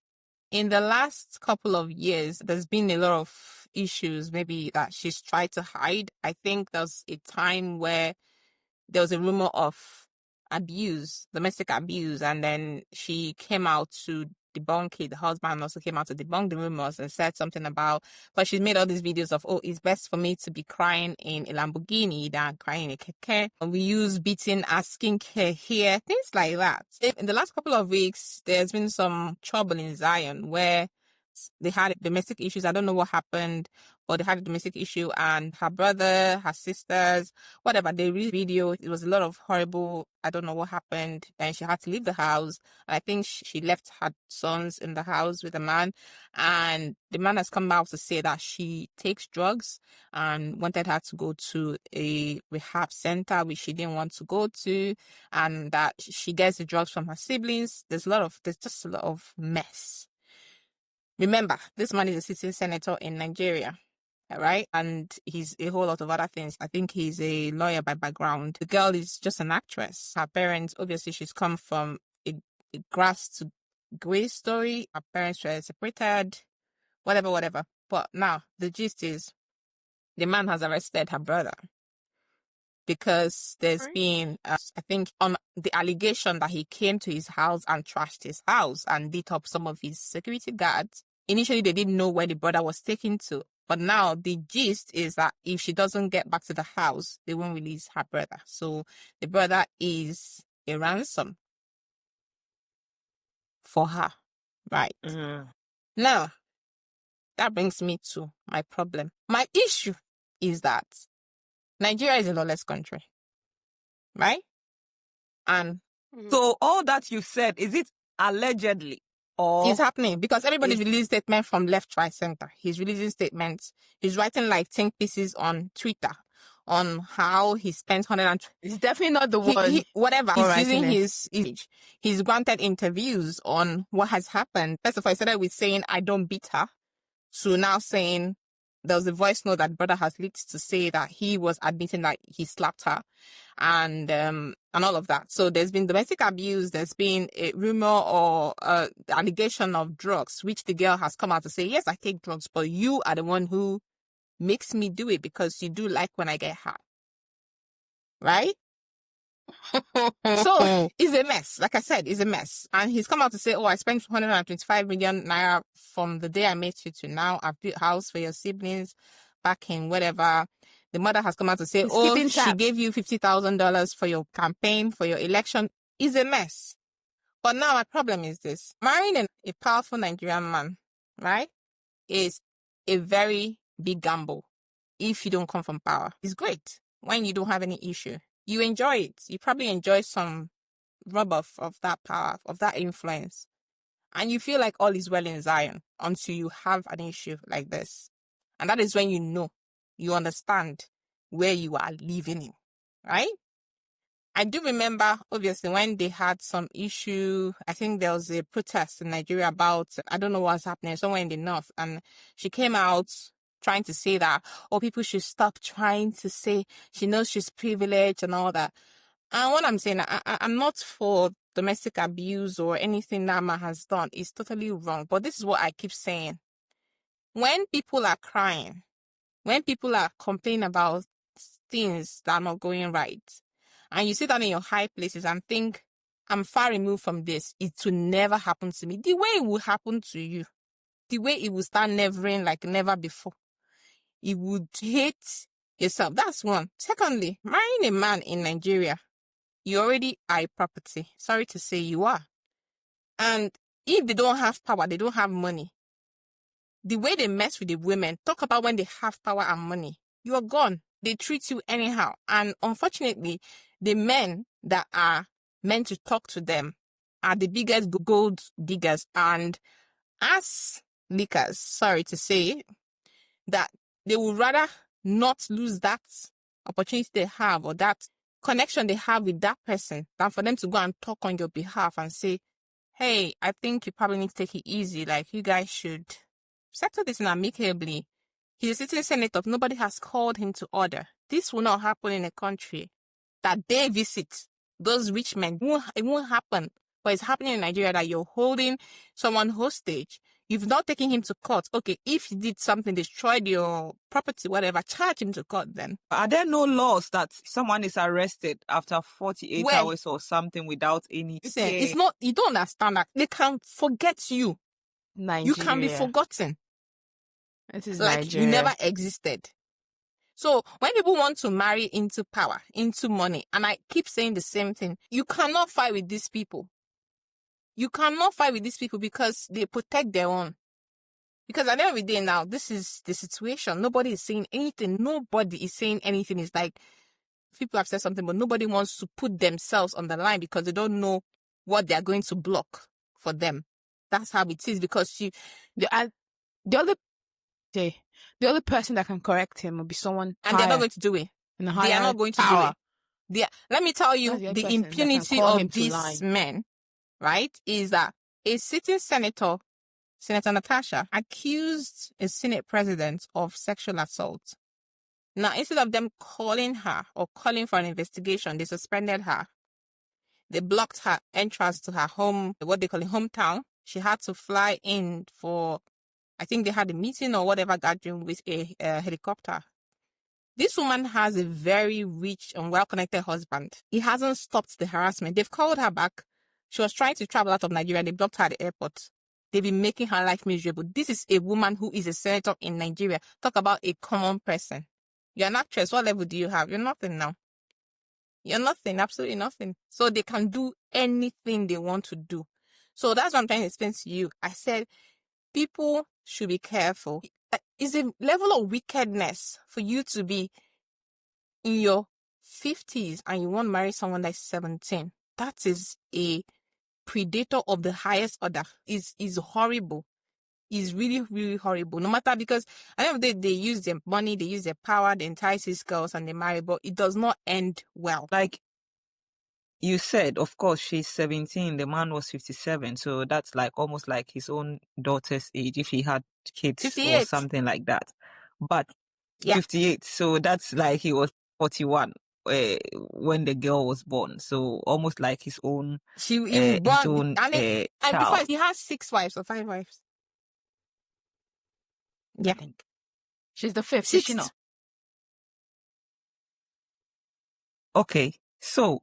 in the last couple of years, there's been a lot of issues, maybe that she's tried to hide. I think there's a time where there was a rumor of domestic abuse, and then she came out to debunk it. The husband also came out to debunk the rumors and said something about, but she's made all these videos of, it's best for me to be crying in a Lamborghini than crying in a keke. And we use beating as skincare here, things like that. In the last couple of weeks, there's been some trouble in Zion where they had domestic issues. I don't know what happened, but they had a domestic issue, and her brother, her sisters, whatever, they released video. It was a lot of horrible, I don't know what happened. Then she had to leave the house. And I think she left her sons in the house with a man. And the man has come out to say that she takes drugs and wanted her to go to a rehab center, which she didn't want to go to, and that she gets the drugs from her siblings. There's just a lot of mess. Remember, this man is a sitting senator in Nigeria, right? And he's a whole lot of other things. I think he's a lawyer by background. The girl is just an actress. Her parents, obviously, she's come from a grass to grey story. Her parents were separated, whatever. But now, the gist is, the man has arrested her brother because there's been, I think, on the allegation that he came to his house and trashed his house and beat up some of his security guards. initially they didn't know where the brother was taken to. But now the gist is that if she doesn't get back to the house, they won't release her brother. So the brother is a ransom for her, right? Now, that brings me to my problem. My issue is that Nigeria is a lawless country, right? And so all that you said, is it allegedly? Or it's happening because everybody's releasing statements from left, right, center. He's releasing statements. He's writing like 10 pieces on Twitter on how he spends 100. It's definitely not the one. Whatever. He's using his image. He's granted interviews on what has happened. First of all, he started with saying, I don't beat her. So now saying there was a voice note that brother has leaked to say that he was admitting that he slapped her and all of that. So there's been domestic abuse. There's been a rumor or allegation of drugs, which the girl has come out to say, yes, I take drugs, but you are the one who makes me do it because you do like when I get high. Right? So it's a mess. Like I said, it's a mess. And he's come out to say, oh, I spent 125 million naira from the day I met you to now. I've built a house for your siblings back in whatever. The mother has come out to say, she gave you $50,000 for your campaign, for your election. It's a mess. But now my problem is this. Marrying a powerful Nigerian man, right, is a very big gamble if you don't come from power. It's great when you don't have any issue. You enjoy it. You probably enjoy some rub of that power, of that influence. And you feel like all is well in Zion until you have an issue like this. And that is when you know, you understand where you are living in, right? I do remember, obviously, when they had some issue, I think there was a protest in Nigeria about, I don't know what's happening, somewhere in the north. And she came out trying to say that, people should stop trying to say she knows she's privileged and all that. And what I'm saying, I'm not for domestic abuse or anything that man has done. It's totally wrong. But this is what I keep saying. When people are crying, when people are complaining about things that are not going right, and you sit down in your high places and think, I'm far removed from this, it will never happen to me. The way it will happen to you, the way it will start nevering like never before. You would hate yourself. That's one. Secondly, marrying a man in Nigeria, you already are a property. Sorry to say you are. And if they don't have power, they don't have money. The way they mess with the women, talk about when they have power and money. You are gone. They treat you anyhow. And unfortunately, the men that are meant to talk to them are the biggest gold diggers and ass lickers. Sorry to say that they would rather not lose that opportunity they have or that connection they have with that person than for them to go and talk on your behalf and say, hey, I think you probably need to take it easy. Like, you guys should settle this in amicably. He's a sitting senator. Nobody has called him to order. This will not happen in a country that they visit. Those rich men, it won't happen. But it's happening in Nigeria that you're holding someone hostage. You've not taken him to court. Okay, if he did something, destroyed your property, whatever, charge him to court then. Are there no laws that someone is arrested after 48 hours or something without any... Listen, it's not, you don't understand that. They can forget you. Nigeria. You can be forgotten. It is like Nigeria. You never existed. So when people want to marry into power, into money, and I keep saying the same thing, you cannot fight with these people. You cannot fight with these people because they protect their own. Because at the end of the day now, this is the situation. Nobody is saying anything. Nobody is saying anything. It's like people have said something, but nobody wants to put themselves on the line because they don't know what they are going to block for them. That's how it is because the other person that can correct him will be someone and they're not going to do it. They are not going to do it. Let me tell you, the impunity of these men, right, is that a sitting senator, Senator Natasha, accused a Senate president of sexual assault. Now, instead of them calling her or calling for an investigation, they suspended her. They blocked her entrance to her home, what they call it, hometown. She had to fly in for, I think they had a meeting or whatever gathering with a helicopter. This woman has a very rich and well-connected husband. He hasn't stopped the harassment. They've called her back. She was trying to travel out of Nigeria. They blocked her at the airport. they've been making her life miserable. This is a woman who is a senator in Nigeria. Talk about a common person. You're an actress. What level do you have? You're nothing now. You're nothing, absolutely nothing. So they can do anything they want to do. So that's what I'm trying to explain to you. I said, people should be careful. It's a level of wickedness for you to be in your 50s and you want to marry someone that's 17. That is a predator of the highest order. Is horrible. Is really, really horrible. No matter, because at the end of the day, they use their money, they use their power, they entice these girls and they marry, but it does not end well. Like you said, of course, she's 17, the man was 57, so that's like almost like his own daughter's age if he had kids 58. or something like that. But Yeah. 58, so that's like he was 41 when the girl was born, so almost like his own he was born, his own and child. before, he has 6 wives or 5 wives. Yeah. I think she's the 5th. Sixth. Is she not? Okay, so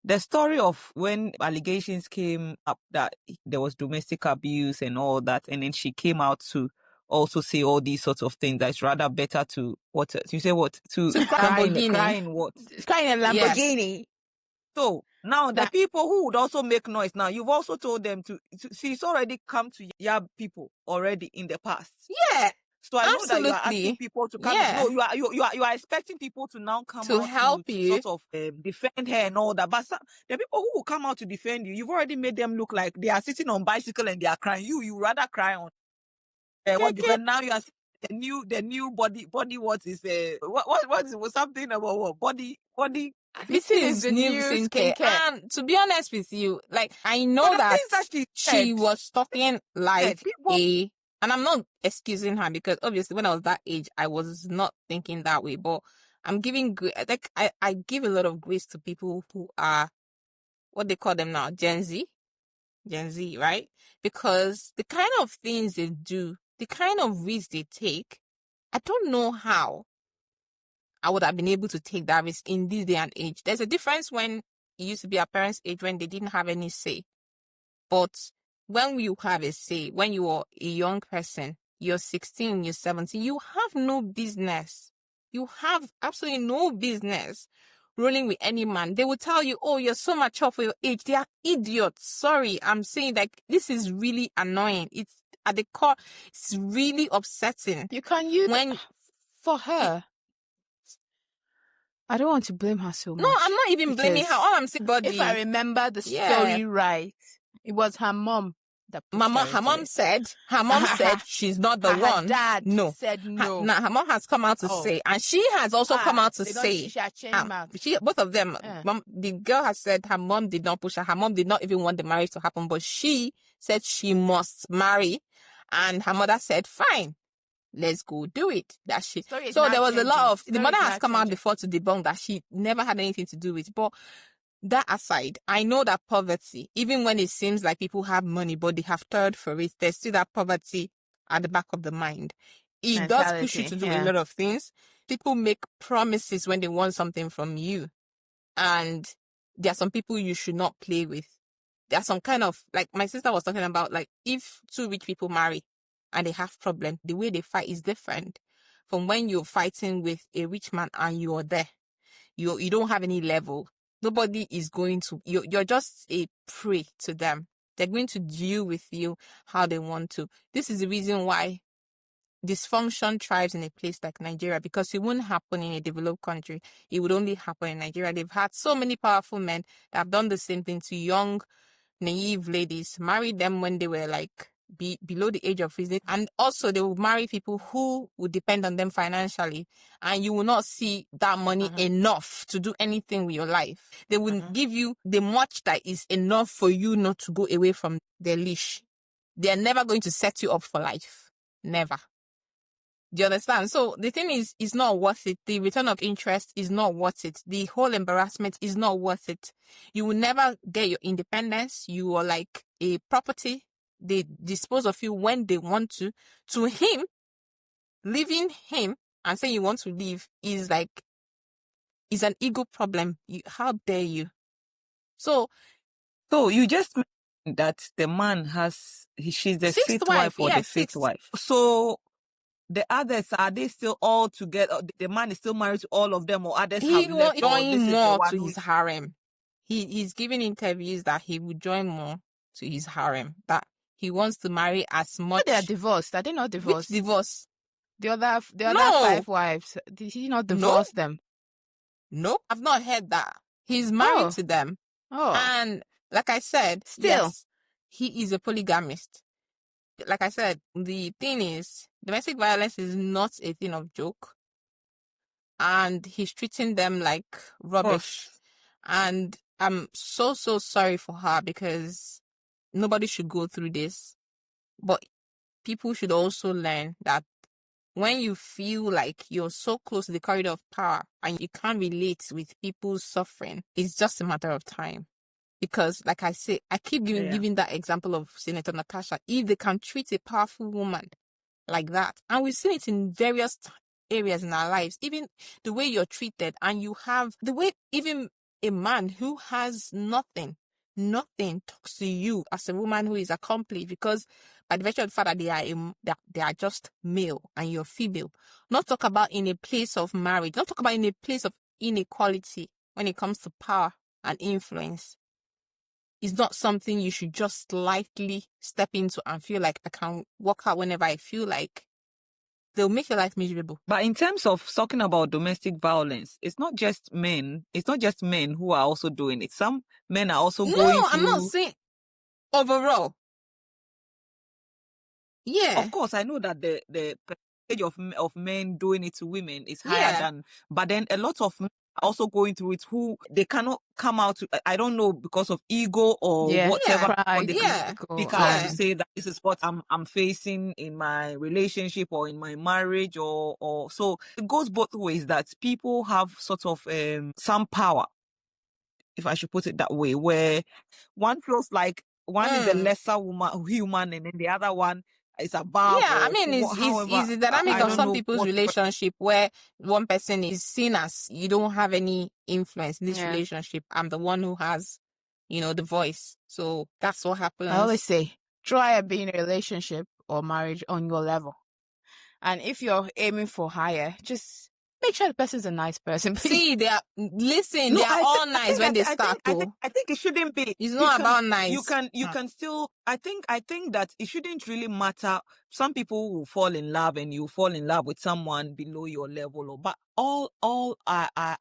the story of when allegations came up that there was domestic abuse and all that, and then she came out to also say all these sorts of things, that it's rather better to what you say, what to cry in what Crying in Lamborghini. Yes. So now the people who would also make noise now, you've also told them to see, it's already come to your people already in the past. Yeah. So I Absolutely. know that you are asking people to come. Yeah. No, you are expecting people to now come To out help you. to sort of defend her and all that. But the people who will come out to defend you, you've already made them look like they are sitting on bicycle and they are crying. You rather cry on what, because now you are the new body. What is what is something about what body. This is the new skincare. And to be honest with you, like, I know that she was talking like and I'm not excusing her, because obviously when I was that age, I was not thinking that way. But I'm giving, like, I give a lot of grace to people who are, what they call them now, Gen Z, right? Because the kind of things they do, the kind of risks they take, I don't know how I would have been able to take that risk in this day and age. There's a difference when it used to be our parents' age, when they didn't have any say. But when you have a say, when you are a young person, you're 16, you're 17, you have no business. You have absolutely no business rolling with any man. They will tell you, oh, you're so mature for your age. They are idiots. Sorry, I'm saying, like, this is really annoying. It's at the core, it's really upsetting. You can use for her. I don't want to blame her so much. No, I'm not even blaming her. All I'm saying, body. If I remember the story right, it was her mom that her mom said she's not the one. Her dad said no. Her mom has come out to say, and she has also come out to say. Both of them. The girl has said her mom did not push her. Her mom did not even want the marriage to happen, but she said she must marry, and her mother said, fine, let's go do it. So there was a lot of, the mother has come out before to debunk that she never had anything to do with it. But that aside, I know that poverty, even when it seems like people have money, but they have toiled for it, there's still that poverty at the back of the mind. It does push you to do a lot of things. People make promises when they want something from you. And there are some people you should not play with. There are some kind of, like my sister was talking about, like, if 2 rich people marry and they have problem, the way they fight is different from when you're fighting with a rich man and you're there. You don't have any level. Nobody is going to, you're just a prey to them. They're going to deal with you how they want to. This is the reason why dysfunction thrives in a place like Nigeria, because it wouldn't happen in a developed country. It would only happen in Nigeria. They've had so many powerful men that have done the same thing to young, naive ladies, married them when they were like below the age of reason, and also they will marry people who would depend on them financially, and you will not see that money enough to do anything with your life. They will give you the much that is enough for you not to go away from their leash. They are never going to set you up for life. Never. Do you understand? So the thing is, it's not worth it. The return of interest is not worth it. The whole embarrassment is not worth it. You will never get your independence. You are like a property. They dispose of you when they want to. To him, leaving him and saying you want to leave is like, is an ego problem. How dare you? So you just that the man has, she's the Sixth sixth wife, wife or yeah, the fifth sixth. wife. So the others, are they still all together? The man is still married to all of them, or others have left? Or Join this is the more one to who his harem. He's giving interviews that he would join more to his harem. That he wants to marry as much. They are divorced. Are they not divorced? Which divorce? The other No. 5 wives. Did he not divorce them? Nope, I've not heard that. He's married to them. And like I said, still, yes, he is a polygamist. Like I said, the thing is, domestic violence is not a thing of joke. And he's treating them like rubbish. And I'm so sorry for her, because nobody should go through this. But people should also learn that when you feel like you're so close to the corridor of power and you can't relate with people's suffering, it's just a matter of time. Because, like I say, I keep giving that example of Senator Natasha. If they can treat a powerful woman like that, and we've seen it in various areas in our lives, even the way you're treated, and you have the way even a man who has nothing talks to you as a woman who is accomplished, because by the virtue of the fact that they are just male and you're female. Not talk about in a place of marriage, not talk about in a place of inequality when it comes to power and influence. It's not something you should just lightly step into and feel like I can walk out whenever I feel like. They'll make your life miserable. But in terms of talking about domestic violence, it's not just men. It's not just men who are also doing it. Some men are also going through... No, I'm not saying overall. Yeah. Of course, I know that the percentage of men doing it to women is higher than... But then a lot of men are also going through it who they cannot come out to, I don't know, because of ego or whatever. Or they can speak out to say that this is what I'm facing in my relationship or in my marriage or so it goes both ways, that people have sort of some power, if I should put it that way, where one feels like one is the lesser human and then the other one is above. Yeah, I mean, it's the dynamic of some people's relationship where one person is seen as, you don't have any influence in this relationship. I'm the one who has, the voice. So that's what happens. I always say, try and be in a relationship or marriage on your level. And if you're aiming for higher, just make sure the person's a nice person. See, they are all nice when they start. I think it shouldn't be. It's not about nice. You can still. I think that it shouldn't really matter. Some people will fall in love, and you fall in love with someone below your level. But I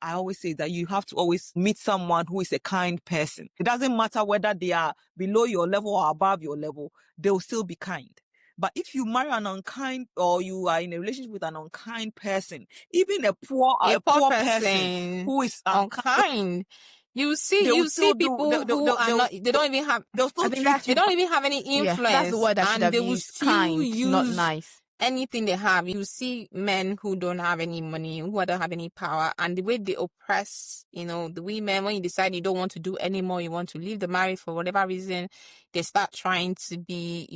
always say that you have to always meet someone who is a kind person. It doesn't matter whether they are below your level or above your level. They will still be kind. But if you marry an unkind, or you are in a relationship with an unkind person, even a poor person who is unkind, you see people who are not. They don't even have. They don't even have any influence. Yeah, that's the word I should have used. They will still kind, use not nice. Anything they have. You see men who don't have any money, who don't have any power, and the way they oppress, the women. When you decide you don't want to do anymore, you want to leave the marriage for whatever reason, they start trying to be,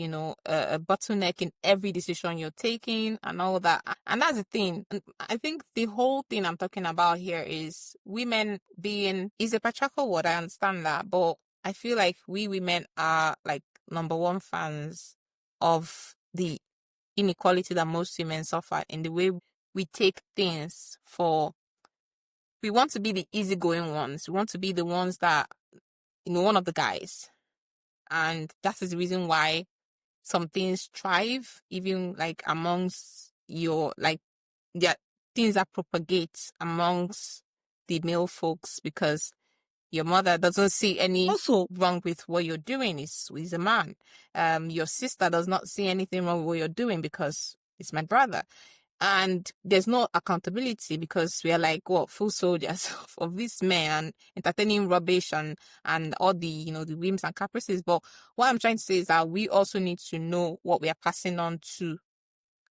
a bottleneck in every decision you're taking and all that. And that's the thing. I think the whole thing I'm talking about here is women is a patriarchal word. I understand that, but I feel like we women are like number one fans of the inequality that most women suffer in the way we take things for. We want to be the easygoing ones. We want to be the ones that, one of the guys. And that is the reason why some things thrive, even like amongst there are things that propagate amongst the male folks, because your mother doesn't see any wrong with what you're doing. He's a man. Your sister does not see anything wrong with what you're doing because it's my brother. And there's no accountability because we are like, full soldiers of this man, entertaining rubbish and all the, the whims and caprices. But what I'm trying to say is that we also need to know what we are passing on to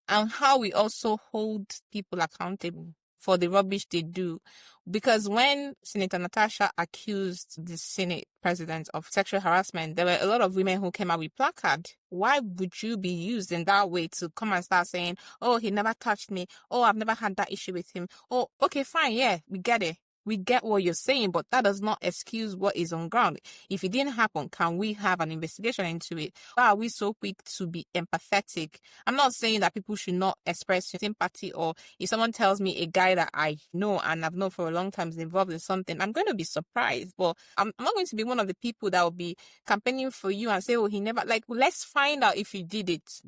and how we also hold people accountable for the rubbish they do. Because when Senator Natasha accused the Senate president of sexual harassment, there were a lot of women who came out with placard. Why would you be used in that way to come and start saying, oh, he never touched me. Oh, I've never had that issue with him. Oh, okay, fine. Yeah, we get it. we get what you're saying, but that does not excuse what is on ground. If it didn't happen, can we have an investigation into it? Why are we so quick to be empathetic? I'm not saying that people should not express sympathy, or if someone tells me a guy that I know and I've known for a long time is involved in something, I'm going to be surprised, but I'm not going to be one of the people that will be campaigning for you and say, oh, he never, like, let's find out if he did it.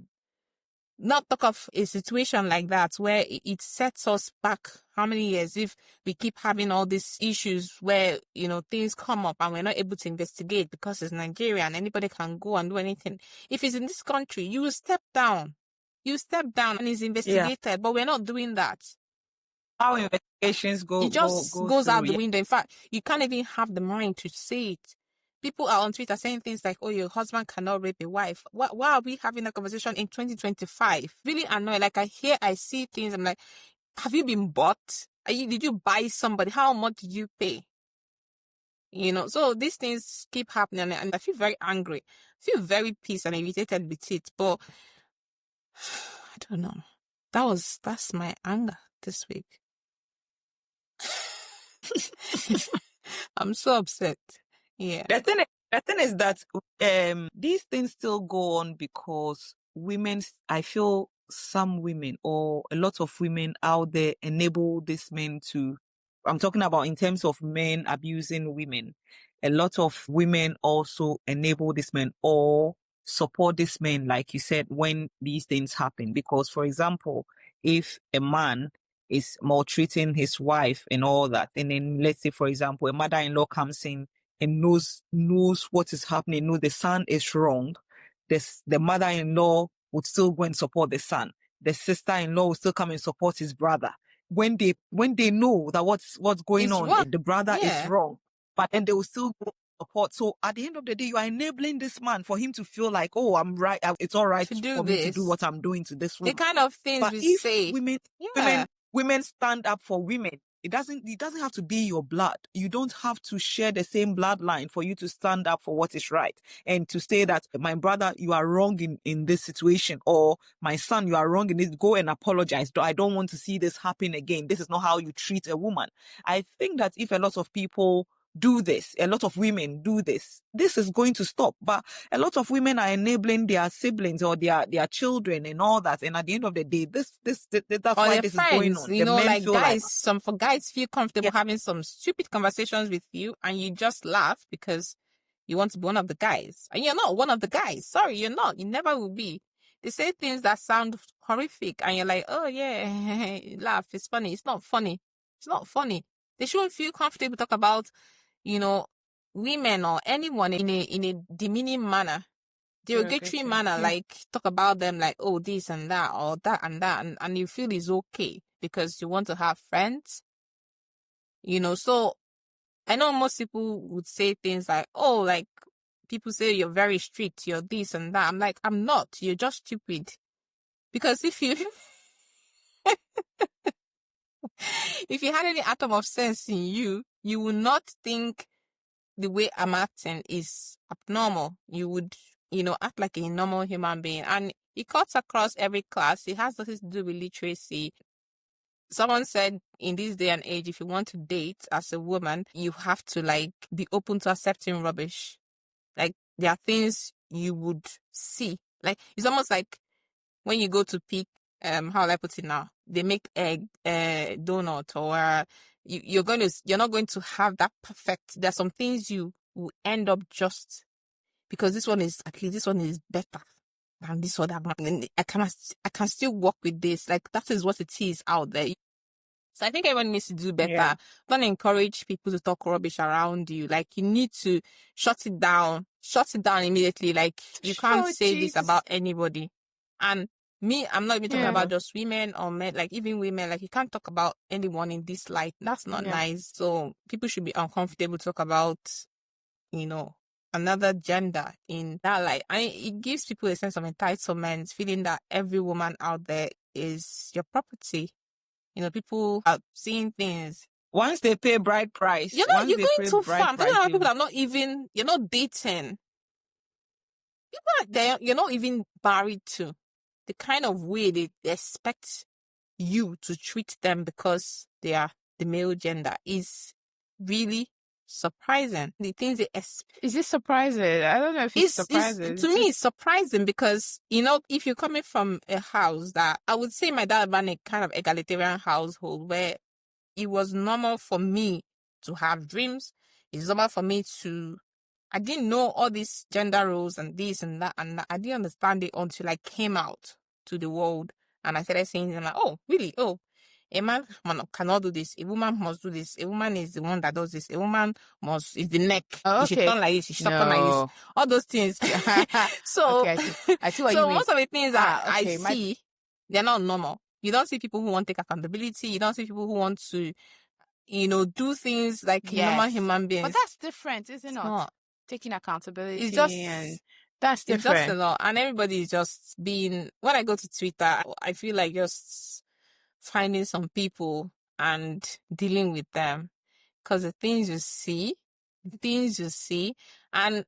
Not talk of a situation like that where it sets us back how many years if we keep having all these issues where, things come up and we're not able to investigate because it's Nigeria and anybody can go and do anything. If it's in this country, you will step down. You step down and it's investigated, but we're not doing that. How investigations go, it just go goes through, out the window. In fact, you can't even have the mind to say it. People are on Twitter saying things like, oh, your husband cannot rape a wife. Why are we having a conversation in 2025? Really annoying. Like, I see things. I'm like, have you been bought? Did you buy somebody? How much did you pay? So these things keep happening and I feel very angry. I feel very pissed and irritated with it. But I don't know. That's my anger this week. I'm so upset. Yeah. The thing is that these things still go on because I feel some women or a lot of women out there enable these men to, I'm talking about in terms of men abusing women. A lot of women also enable these men or support these men, like you said, when these things happen. Because, for example, if a man is maltreating his wife and all that, and then let's say, for example, a mother-in-law comes in and knows what is happening, knows the son is wrong, the mother-in-law would still go and support the son. The sister-in-law will still come and support his brother. When they know that what's going It's on, wrong. the brother Yeah. is wrong, but then they will still go support. So at the end of the day, you are enabling this man for him to feel like, oh, I'm right. It's all right for me to do what I'm doing to this woman. The kind of things But we if say. women stand up for women, it doesn't have to be your blood. You don't have to share the same bloodline for you to stand up for what is right and to say that, my brother, you are wrong in this situation, or my son, you are wrong in this. Go and apologize. I don't want to see this happen again. This is not how you treat a woman. I think that if a lot of people do this, a lot of women do this is going to stop. But a lot of women are enabling their siblings or their children and all that. And at the end of the day, that's why this friends, is going on. The men like feel guys, for guys feel comfortable having some stupid conversations with you and you just laugh because you want to be one of the guys. And you're not one of the guys. Sorry, you're not. You never will be. They say things that sound horrific and you're like, oh yeah, laugh. It's funny. It's not funny. It's not funny. They shouldn't feel comfortable to talk about, women or anyone in a demeaning manner, derogatory manner, like talk about them like, oh, this and that or that and that, and you feel it's okay because you want to have friends, So I know most people would say things like, oh, like people say you're very strict, you're this and that. I'm like, I'm not. You're just stupid. Because if you if you had any atom of sense in you, you would not think the way I'm acting is abnormal. You would, act like a normal human being. And it cuts across every class. It has nothing to do with literacy. Someone said in this day and age, if you want to date as a woman, you have to be open to accepting rubbish. Like there are things you would see. Like it's almost like when you go to pick, how will I put it now? They make egg donut, or you're not going to have that perfect. There's some things you will end up just because this one is better than this one. I can still work with this. Like that is what it is out there. So I think everyone needs to do better. Yeah. Don't encourage people to talk rubbish around you. Like you need to shut it down immediately. Like you can't say this about anybody. And me, I'm not even talking about just women or men, like even women, like you can't talk about anyone in this light. That's not nice. So people should be uncomfortable to talk about, another gender in that light. And it gives people a sense of entitlement, feeling that every woman out there is your property. People are seeing things. Once they pay bride price, you're going too far. I'm talking about people that you're not dating. People are there, you're not even married to. The kind of way they expect you to treat them because they are the male gender is really surprising. The things they Is it surprising? I don't know if it's surprising. To me, it's surprising because, you know, if you're coming from a house that, I would say my dad ran a kind of egalitarian household where it was normal for me to have dreams. It's normal for me I didn't know all these gender roles and this and that, and I didn't understand it until I came out to the world and I started saying, I'm like, oh, really? Oh, a man cannot do this. A woman must do this. A woman is the one that does this. A woman is the neck. Oh, okay. She should turn like this. She should turn like this. All those things. So, okay, I see what you so mean. most of the things I see, they're not normal. You don't see people who want to take accountability. You don't see people who want to, you know, do things like normal human beings. But that's different, isn't it? Taking accountability. It's just, and that's different. It's just a lot. And everybody is just being, when I go to Twitter, I feel like just finding some people and dealing with them. Because the things you see, and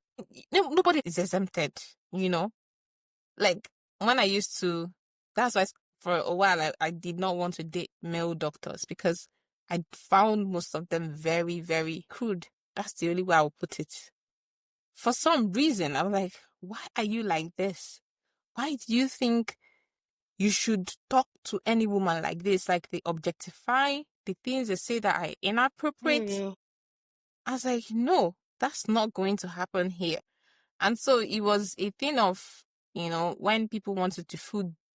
nobody is exempted, you know? Like, when I used to, that's why for a while I did not want to date male doctors because I found most of them very, very crude. That's the only way I would put it. For some reason, I'm like, why are you like this? Why do you think you should talk to any woman like this? Like, they objectify, the things they say that are inappropriate. Mm-hmm. I was like, no, that's not going to happen here. And so it was a thing of, you know, when people wanted to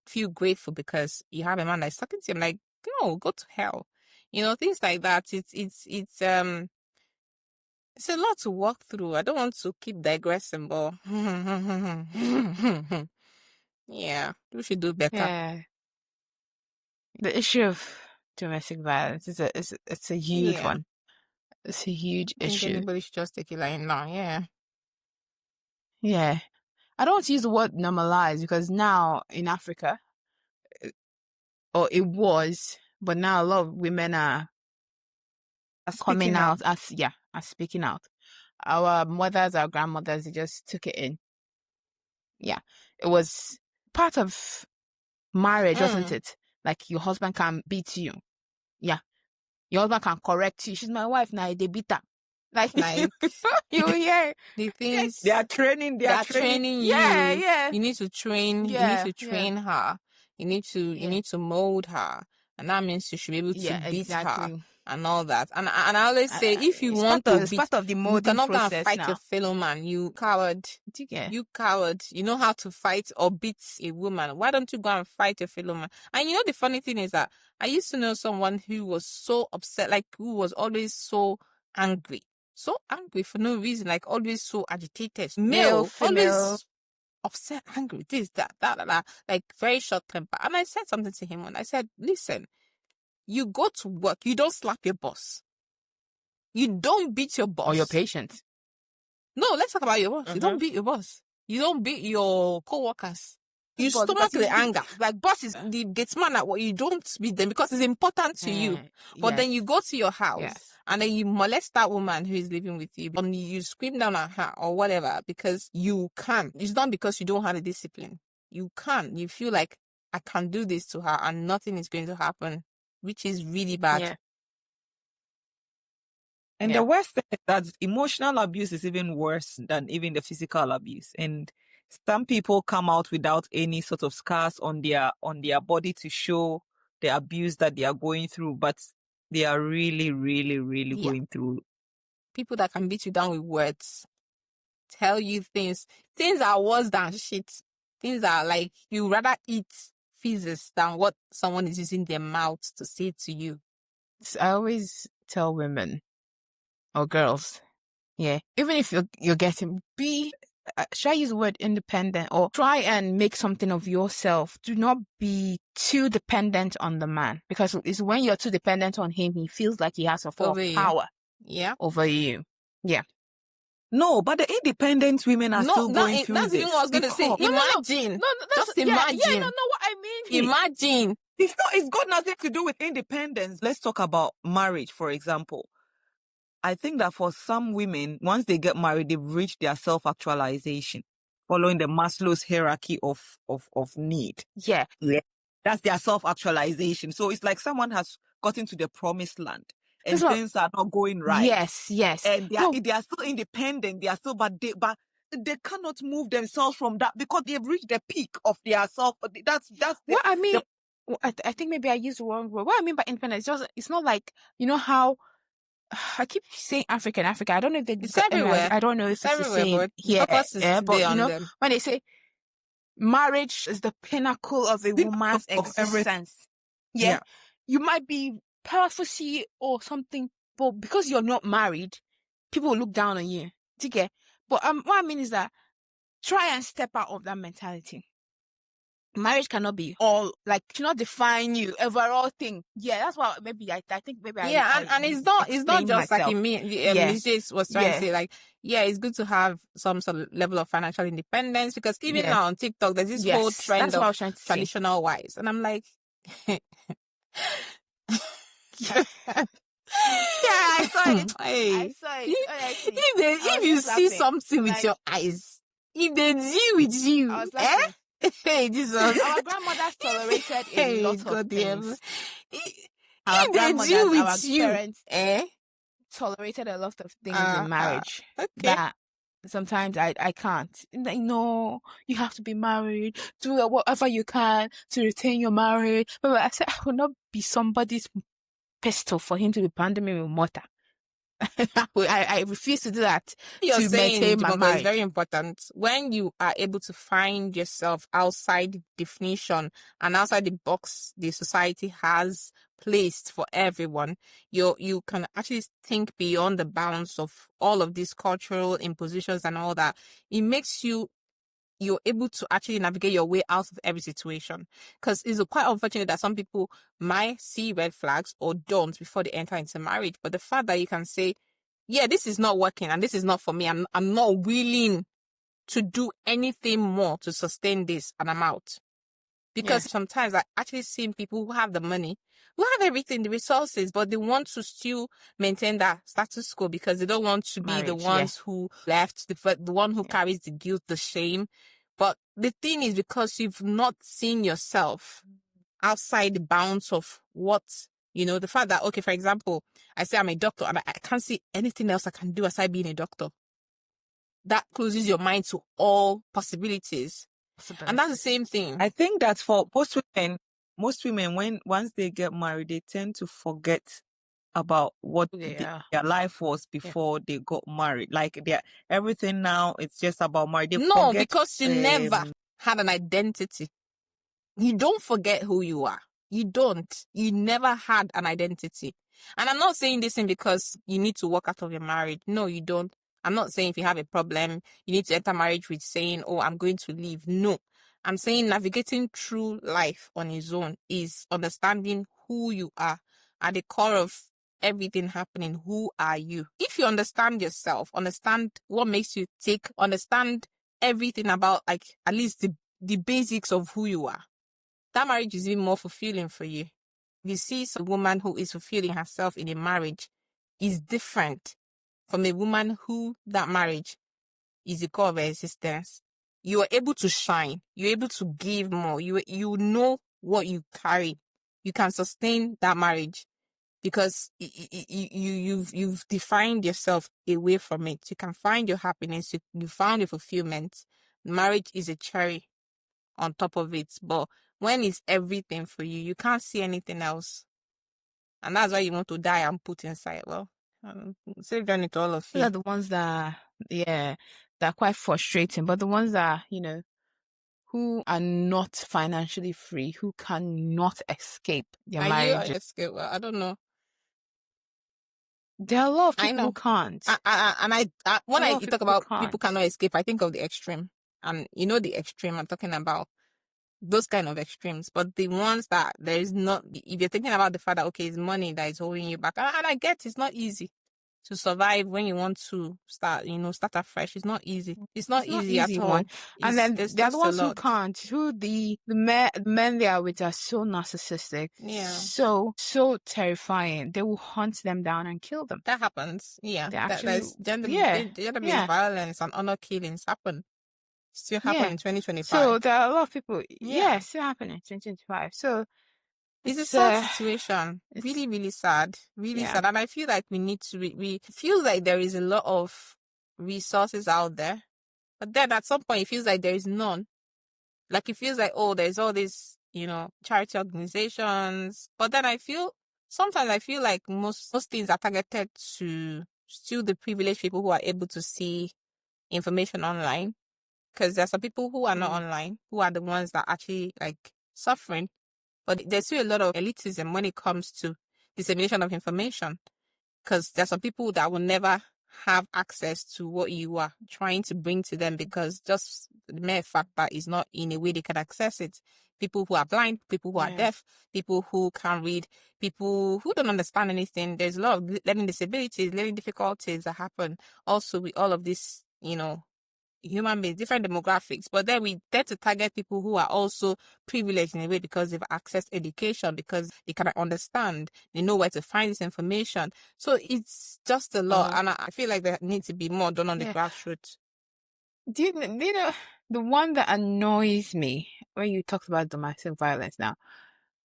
feel grateful because you have a man that's talking to you, I'm like, no, go to hell. You know, things like that. It's a lot to walk through. I don't want to keep digressing, but yeah, we should do better. Yeah. The issue of domestic violence is it's a huge one. It's a huge issue. Anybody should just take it like now, Yeah. I don't want to use the word normalize because now in Africa, or it was, but now a lot of women are coming out are speaking out. Our mothers, our grandmothers, they just took it in. Yeah. It was part of marriage, wasn't it? Like, your husband can beat you. Yeah. Your husband can correct you. She's my wife now, they beat her. Like you hear the things they are training you. Yeah. You need to train her. You need to mold her. And that means you should be able to beat her and all that. And I always say, if you want to beat, part of the molding you cannot process go and fight now. your fellow man. You coward. You coward. You know how to fight or beat a woman. Why don't you go and fight your fellow man? And you know, the funny thing is that I used to know someone who was so upset, like who was always so angry for no reason, like always so agitated. Male, female, always upset, angry, this, that, like very short temper. And I said something to him and I said, listen, you go to work, you don't slap your boss. You don't beat your boss. Or your patient. No, let's talk about your boss. You don't beat your boss. You don't beat your co-workers. You stomach the anger. Like, boss is the gate man at what you don't beat them because it's important to you. But then you go to your house and then you molest that woman who is living with you and you scream down at her or whatever because you can. It's not because you don't have the discipline. You can. You feel like, I can do this to her and nothing is going to happen, which is really bad. Yeah. And the worst thing is that emotional abuse is even worse than even the physical abuse. And some people come out without any sort of scars on their body to show the abuse that they are going through, but they are really, really, really going through. People that can beat you down with words, tell you things are worse than shit. Things are like, you rather eat feces than what someone is using their mouth to say to you. I always tell women or girls, even if you're getting should I use the word independent, or try and make something of yourself. Do not be too dependent on the man, because it's when you're too dependent on him, he feels like he has a full power over you. Yeah. No, but the independent women are still going through that's this. Even what I was going to say. Imagine. Just imagine. Yeah, no, what I mean. Imagine. It's got nothing to do with independence. Let's talk about marriage, for example. I think that for some women, once they get married, they've reached their self-actualization, following the Maslow's hierarchy of need. Yeah. That's their self-actualization. So it's like someone has gotten to the promised land and things are not going right. Yes. And they are still independent. They are still, but they cannot move themselves from that because they've reached the peak of their self. That's what I mean. I think maybe I used the wrong word. What I mean by independent is it's not like, you know how I keep saying Africa. I don't know if it's everywhere. I don't know if it's the same here. But you know, when they say marriage is the pinnacle of a woman's existence. Yeah. You might be powerful CEO or something, but because you're not married, people will look down on you. Okay? But what I mean is that try and step out of that mentality. Marriage cannot be all, like, cannot define you, overall thing. Yeah, that's what maybe I think maybe and it's not just myself. Like Mrs. was trying to say, like, it's good to have some sort of level of financial independence, because even now on TikTok there's this whole trend of traditional wives, and I'm like I saw it. I saw it. If you see something with your eyes, if they deal with you, I was laughing. Hey, Jesus. Our grandmothers tolerated a lot of things. Our parents tolerated a lot of things in marriage that sometimes I can't. No, you have to be married. Do whatever you can to retain your marriage. But I said I will not be somebody's pistol for him to be pounding me with mortar. I refuse to do that. You're saying, it's very important. When you are able to find yourself outside the definition and outside the box the society has placed for everyone, you can actually think beyond the bounds of all of these cultural impositions and all that. It makes you're able to actually navigate your way out of every situation. Because it's quite unfortunate that some people might see red flags or don't before they enter into marriage. But the fact that you can say, this is not working and this is not for me. I'm not willing to do anything more to sustain this, and I'm out. Because sometimes I actually see people who have the money, who have everything, the resources, but they want to still maintain that status quo because they don't want to be the ones who left, the one who carries the guilt, the shame. But the thing is, because you've not seen yourself outside the bounds of what, the fact that, okay, for example, I say I'm a doctor and I can't see anything else I can do aside being a doctor. That closes your mind to all possibilities. And that's the same thing. I think that for most women, once they get married, they tend to forget about what their life was before they got married. Like everything now, it's just about marriage. Because you never had an identity. You don't forget who you are. You don't. You never had an identity. And I'm not saying this thing because you need to walk out of your marriage. No, you don't. I'm not saying if you have a problem, you need to enter marriage with saying, I'm going to leave. No, I'm saying navigating through life on its own is understanding who you are at the core of everything happening. Who are you? If you understand yourself, understand what makes you tick, understand everything about, like, at least the basics of who you are, that marriage is even more fulfilling for you. If you see some woman who is fulfilling herself in a marriage, is different from a woman who that marriage is the core of her existence. You are able to shine. You're able to give more. You know what you carry. You can sustain that marriage because you've defined yourself away from it. You can find your happiness. You found your fulfillment. Marriage is a cherry on top of it. But when it's everything for you, you can't see anything else. And that's why you want to die and put inside. Well, say done it to all of you. Those are the ones that are quite frustrating, but the ones that, who are not financially free, who cannot escape their marriage. Well, I don't know. There are a lot of people who can't. When I talk about people cannot escape, I think of the extreme. And the extreme I'm talking about. Those kind of extremes, but the ones that there is not, if you're thinking about the fact that, okay, it's money that is holding you back, and I get it's not easy to survive when you want to start afresh. It's not easy. It's not easy at all. And then there are the ones who can't, who the men they are with are so narcissistic, so terrifying. They will hunt them down and kill them. That happens. Yeah, there's gender-based violence and honor killings happen. Still happen in 2025. So there are a lot of people. Still happening in 2025. So It's a sad situation. Really, really sad. Really sad. And I feel like we need to, we feel like there is a lot of resources out there. But then at some point, it feels like there is none. Like, it feels like, oh, there's all these, charity organizations. But then sometimes I feel like most things are targeted to still the privileged people who are able to see information online. Because there are some people who are not online, who are the ones that are actually, like, suffering. But there's still a lot of elitism when it comes to dissemination of information. Because there are some people that will never have access to what you are trying to bring to them, because just the mere fact that it's not in a way they can access it. People who are blind, people who are deaf, people who can't read, people who don't understand anything. There's a lot of learning disabilities, learning difficulties that happen also with all of this, human beings, different demographics. But then we tend to target people who are also privileged in a way because they've accessed education, because they can understand, they know where to find this information. So it's just a lot. And I feel like there needs to be more done on the grassroots. Do you know, the one that annoys me when you talked about domestic violence now,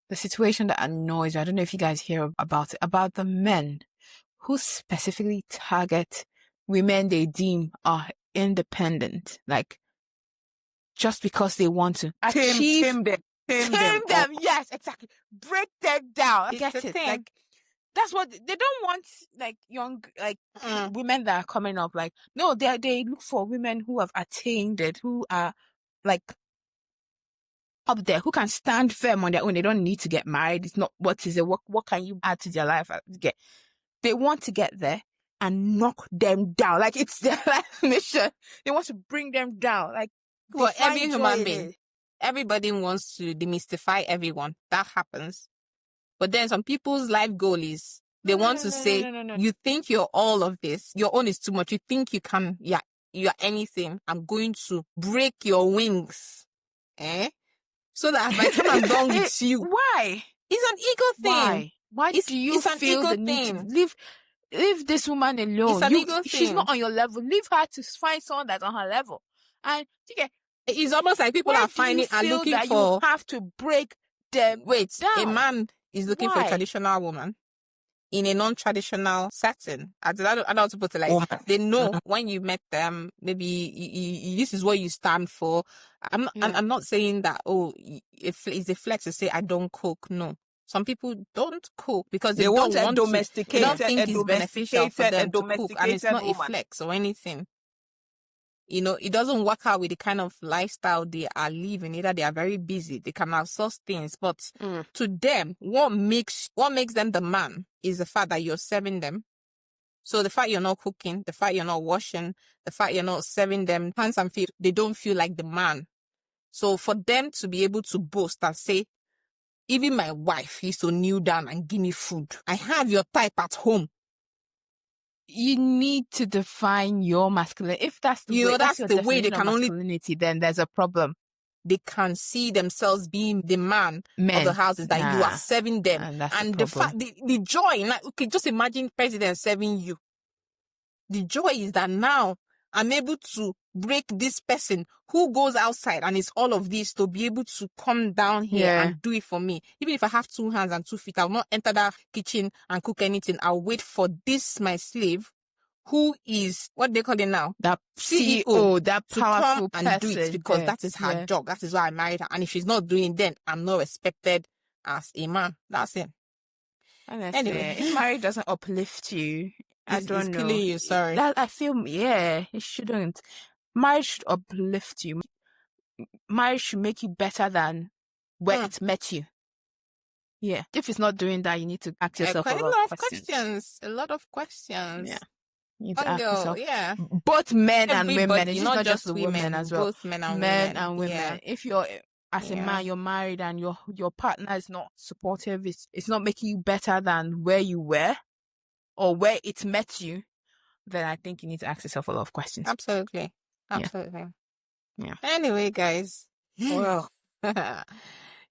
the situation that annoys me, I don't know if you guys hear about it, about the men who specifically target women they deem are independent, like just because they want to achieve tame them. Yes, exactly. Break them down. It's Get the it? thing. Like, that's what they don't want. Like young, like women that are coming up. Like, no, they look for women who have attained it, who are like up there, who can stand firm on their own. They don't need to get married. It's not what is it. What can you add to their life? They want to get there and knock them down. Like, it's their life mission. They want to bring them down. Like, well, every human being, everybody wants to demystify everyone. That happens. But then some people's life goal is they want to say, you think you're all of this. Your own is too much. You think you can, you're anything. I'm going to break your wings. So that by the time I'm done with you. Why? It's an ego thing. Why do you feel the need to leave this woman alone? It's an ego thing. She's not on your level. Leave her to find someone that's on her level. And it's almost like people are finding and looking that for. You have to break them. Wait, down. A man is looking for a traditional woman in a non-traditional setting. I don't want to put it like they know when you met them. Maybe this is what you stand for. I'm not saying that. It's a flex to say I don't cook. No. Some people don't cook because they don't want domesticated, they don't think it's beneficial for them to cook, and it's not a flex or anything. It doesn't work out with the kind of lifestyle they are living. Either they are very busy, they can outsource things, but to them, what makes them the man is the fact that you're serving them. So the fact you're not cooking, the fact you're not washing, the fact you're not serving them hands and feet, they don't feel like the man. So for them to be able to boast and say, even my wife used to kneel down and give me food. I have your type at home. You need to define your masculinity. If that's the way, that's the way they can masculinity, then there's a problem. They can see themselves being the man of the house, is that you are serving them. And the fact, the joy, like, okay, just imagine president serving you. The joy is that now I'm able to break this person who goes outside and is all of this to be able to come down here and do it for me. Even if I have 2 hands and 2 feet, I'll not enter that kitchen and cook anything. I'll wait for this, my slave, who is, what they call it now? That CEO, that powerful to come and do it, because that is her job. That is why I married her. And if she's not doing it, then I'm not respected as a man. That's it. Anyway, if marriage doesn't uplift you, I don't know. Killing you, sorry. I feel, it shouldn't. Marriage should uplift you. Marriage should make you better than where it met you. Yeah. If it's not doing that, you need to ask yourself a lot of questions. A lot of questions. Yeah. You need to ask yourself. Yeah. Both men and women. It's not just the women as well. Both men and women. Yeah. If you're, as a man, you're married and your partner is not supportive, it's not making you better than where you were or where it met you, then I think you need to ask yourself a lot of questions. Absolutely. Yeah. Anyway, guys. Well,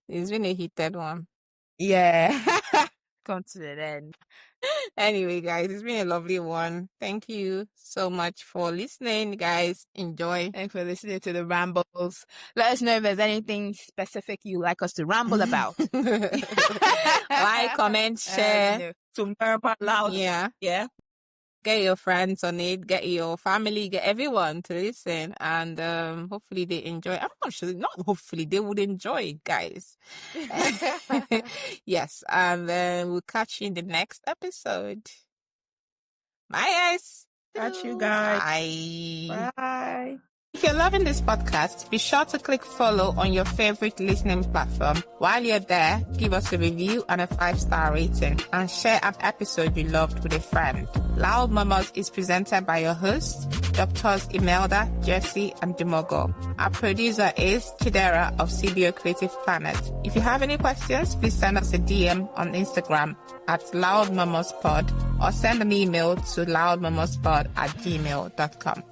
it's been a heated one. Yeah. come to an end. Anyway, guys, it's been a lovely one. Thank you so much for listening, guys. Enjoy. Thanks for listening to the rambles. Let us know if there's anything specific you like us to ramble about. Like, comment, share. To murmur loud. Yeah. Get your friends on it, get your family, get everyone to listen, and hopefully they enjoy. I'm not sure, not hopefully, they would enjoy it, guys. Yes, and then we'll catch you in the next episode. Bye, guys. Catch you guys. Bye. Bye. If you're loving this podcast, be sure to click follow on your favorite listening platform. While you're there, give us a review and a 5-star rating, and share an episode you loved with a friend. Loud Murmurs is presented by your hosts, Drs. Imelda, Jesse, and Demogo. Our producer is Chidera of CBO Creative Planet. If you have any questions, please send us a DM on Instagram at loudmurmurspod, or send an email to loudmurmurspod@gmail.com.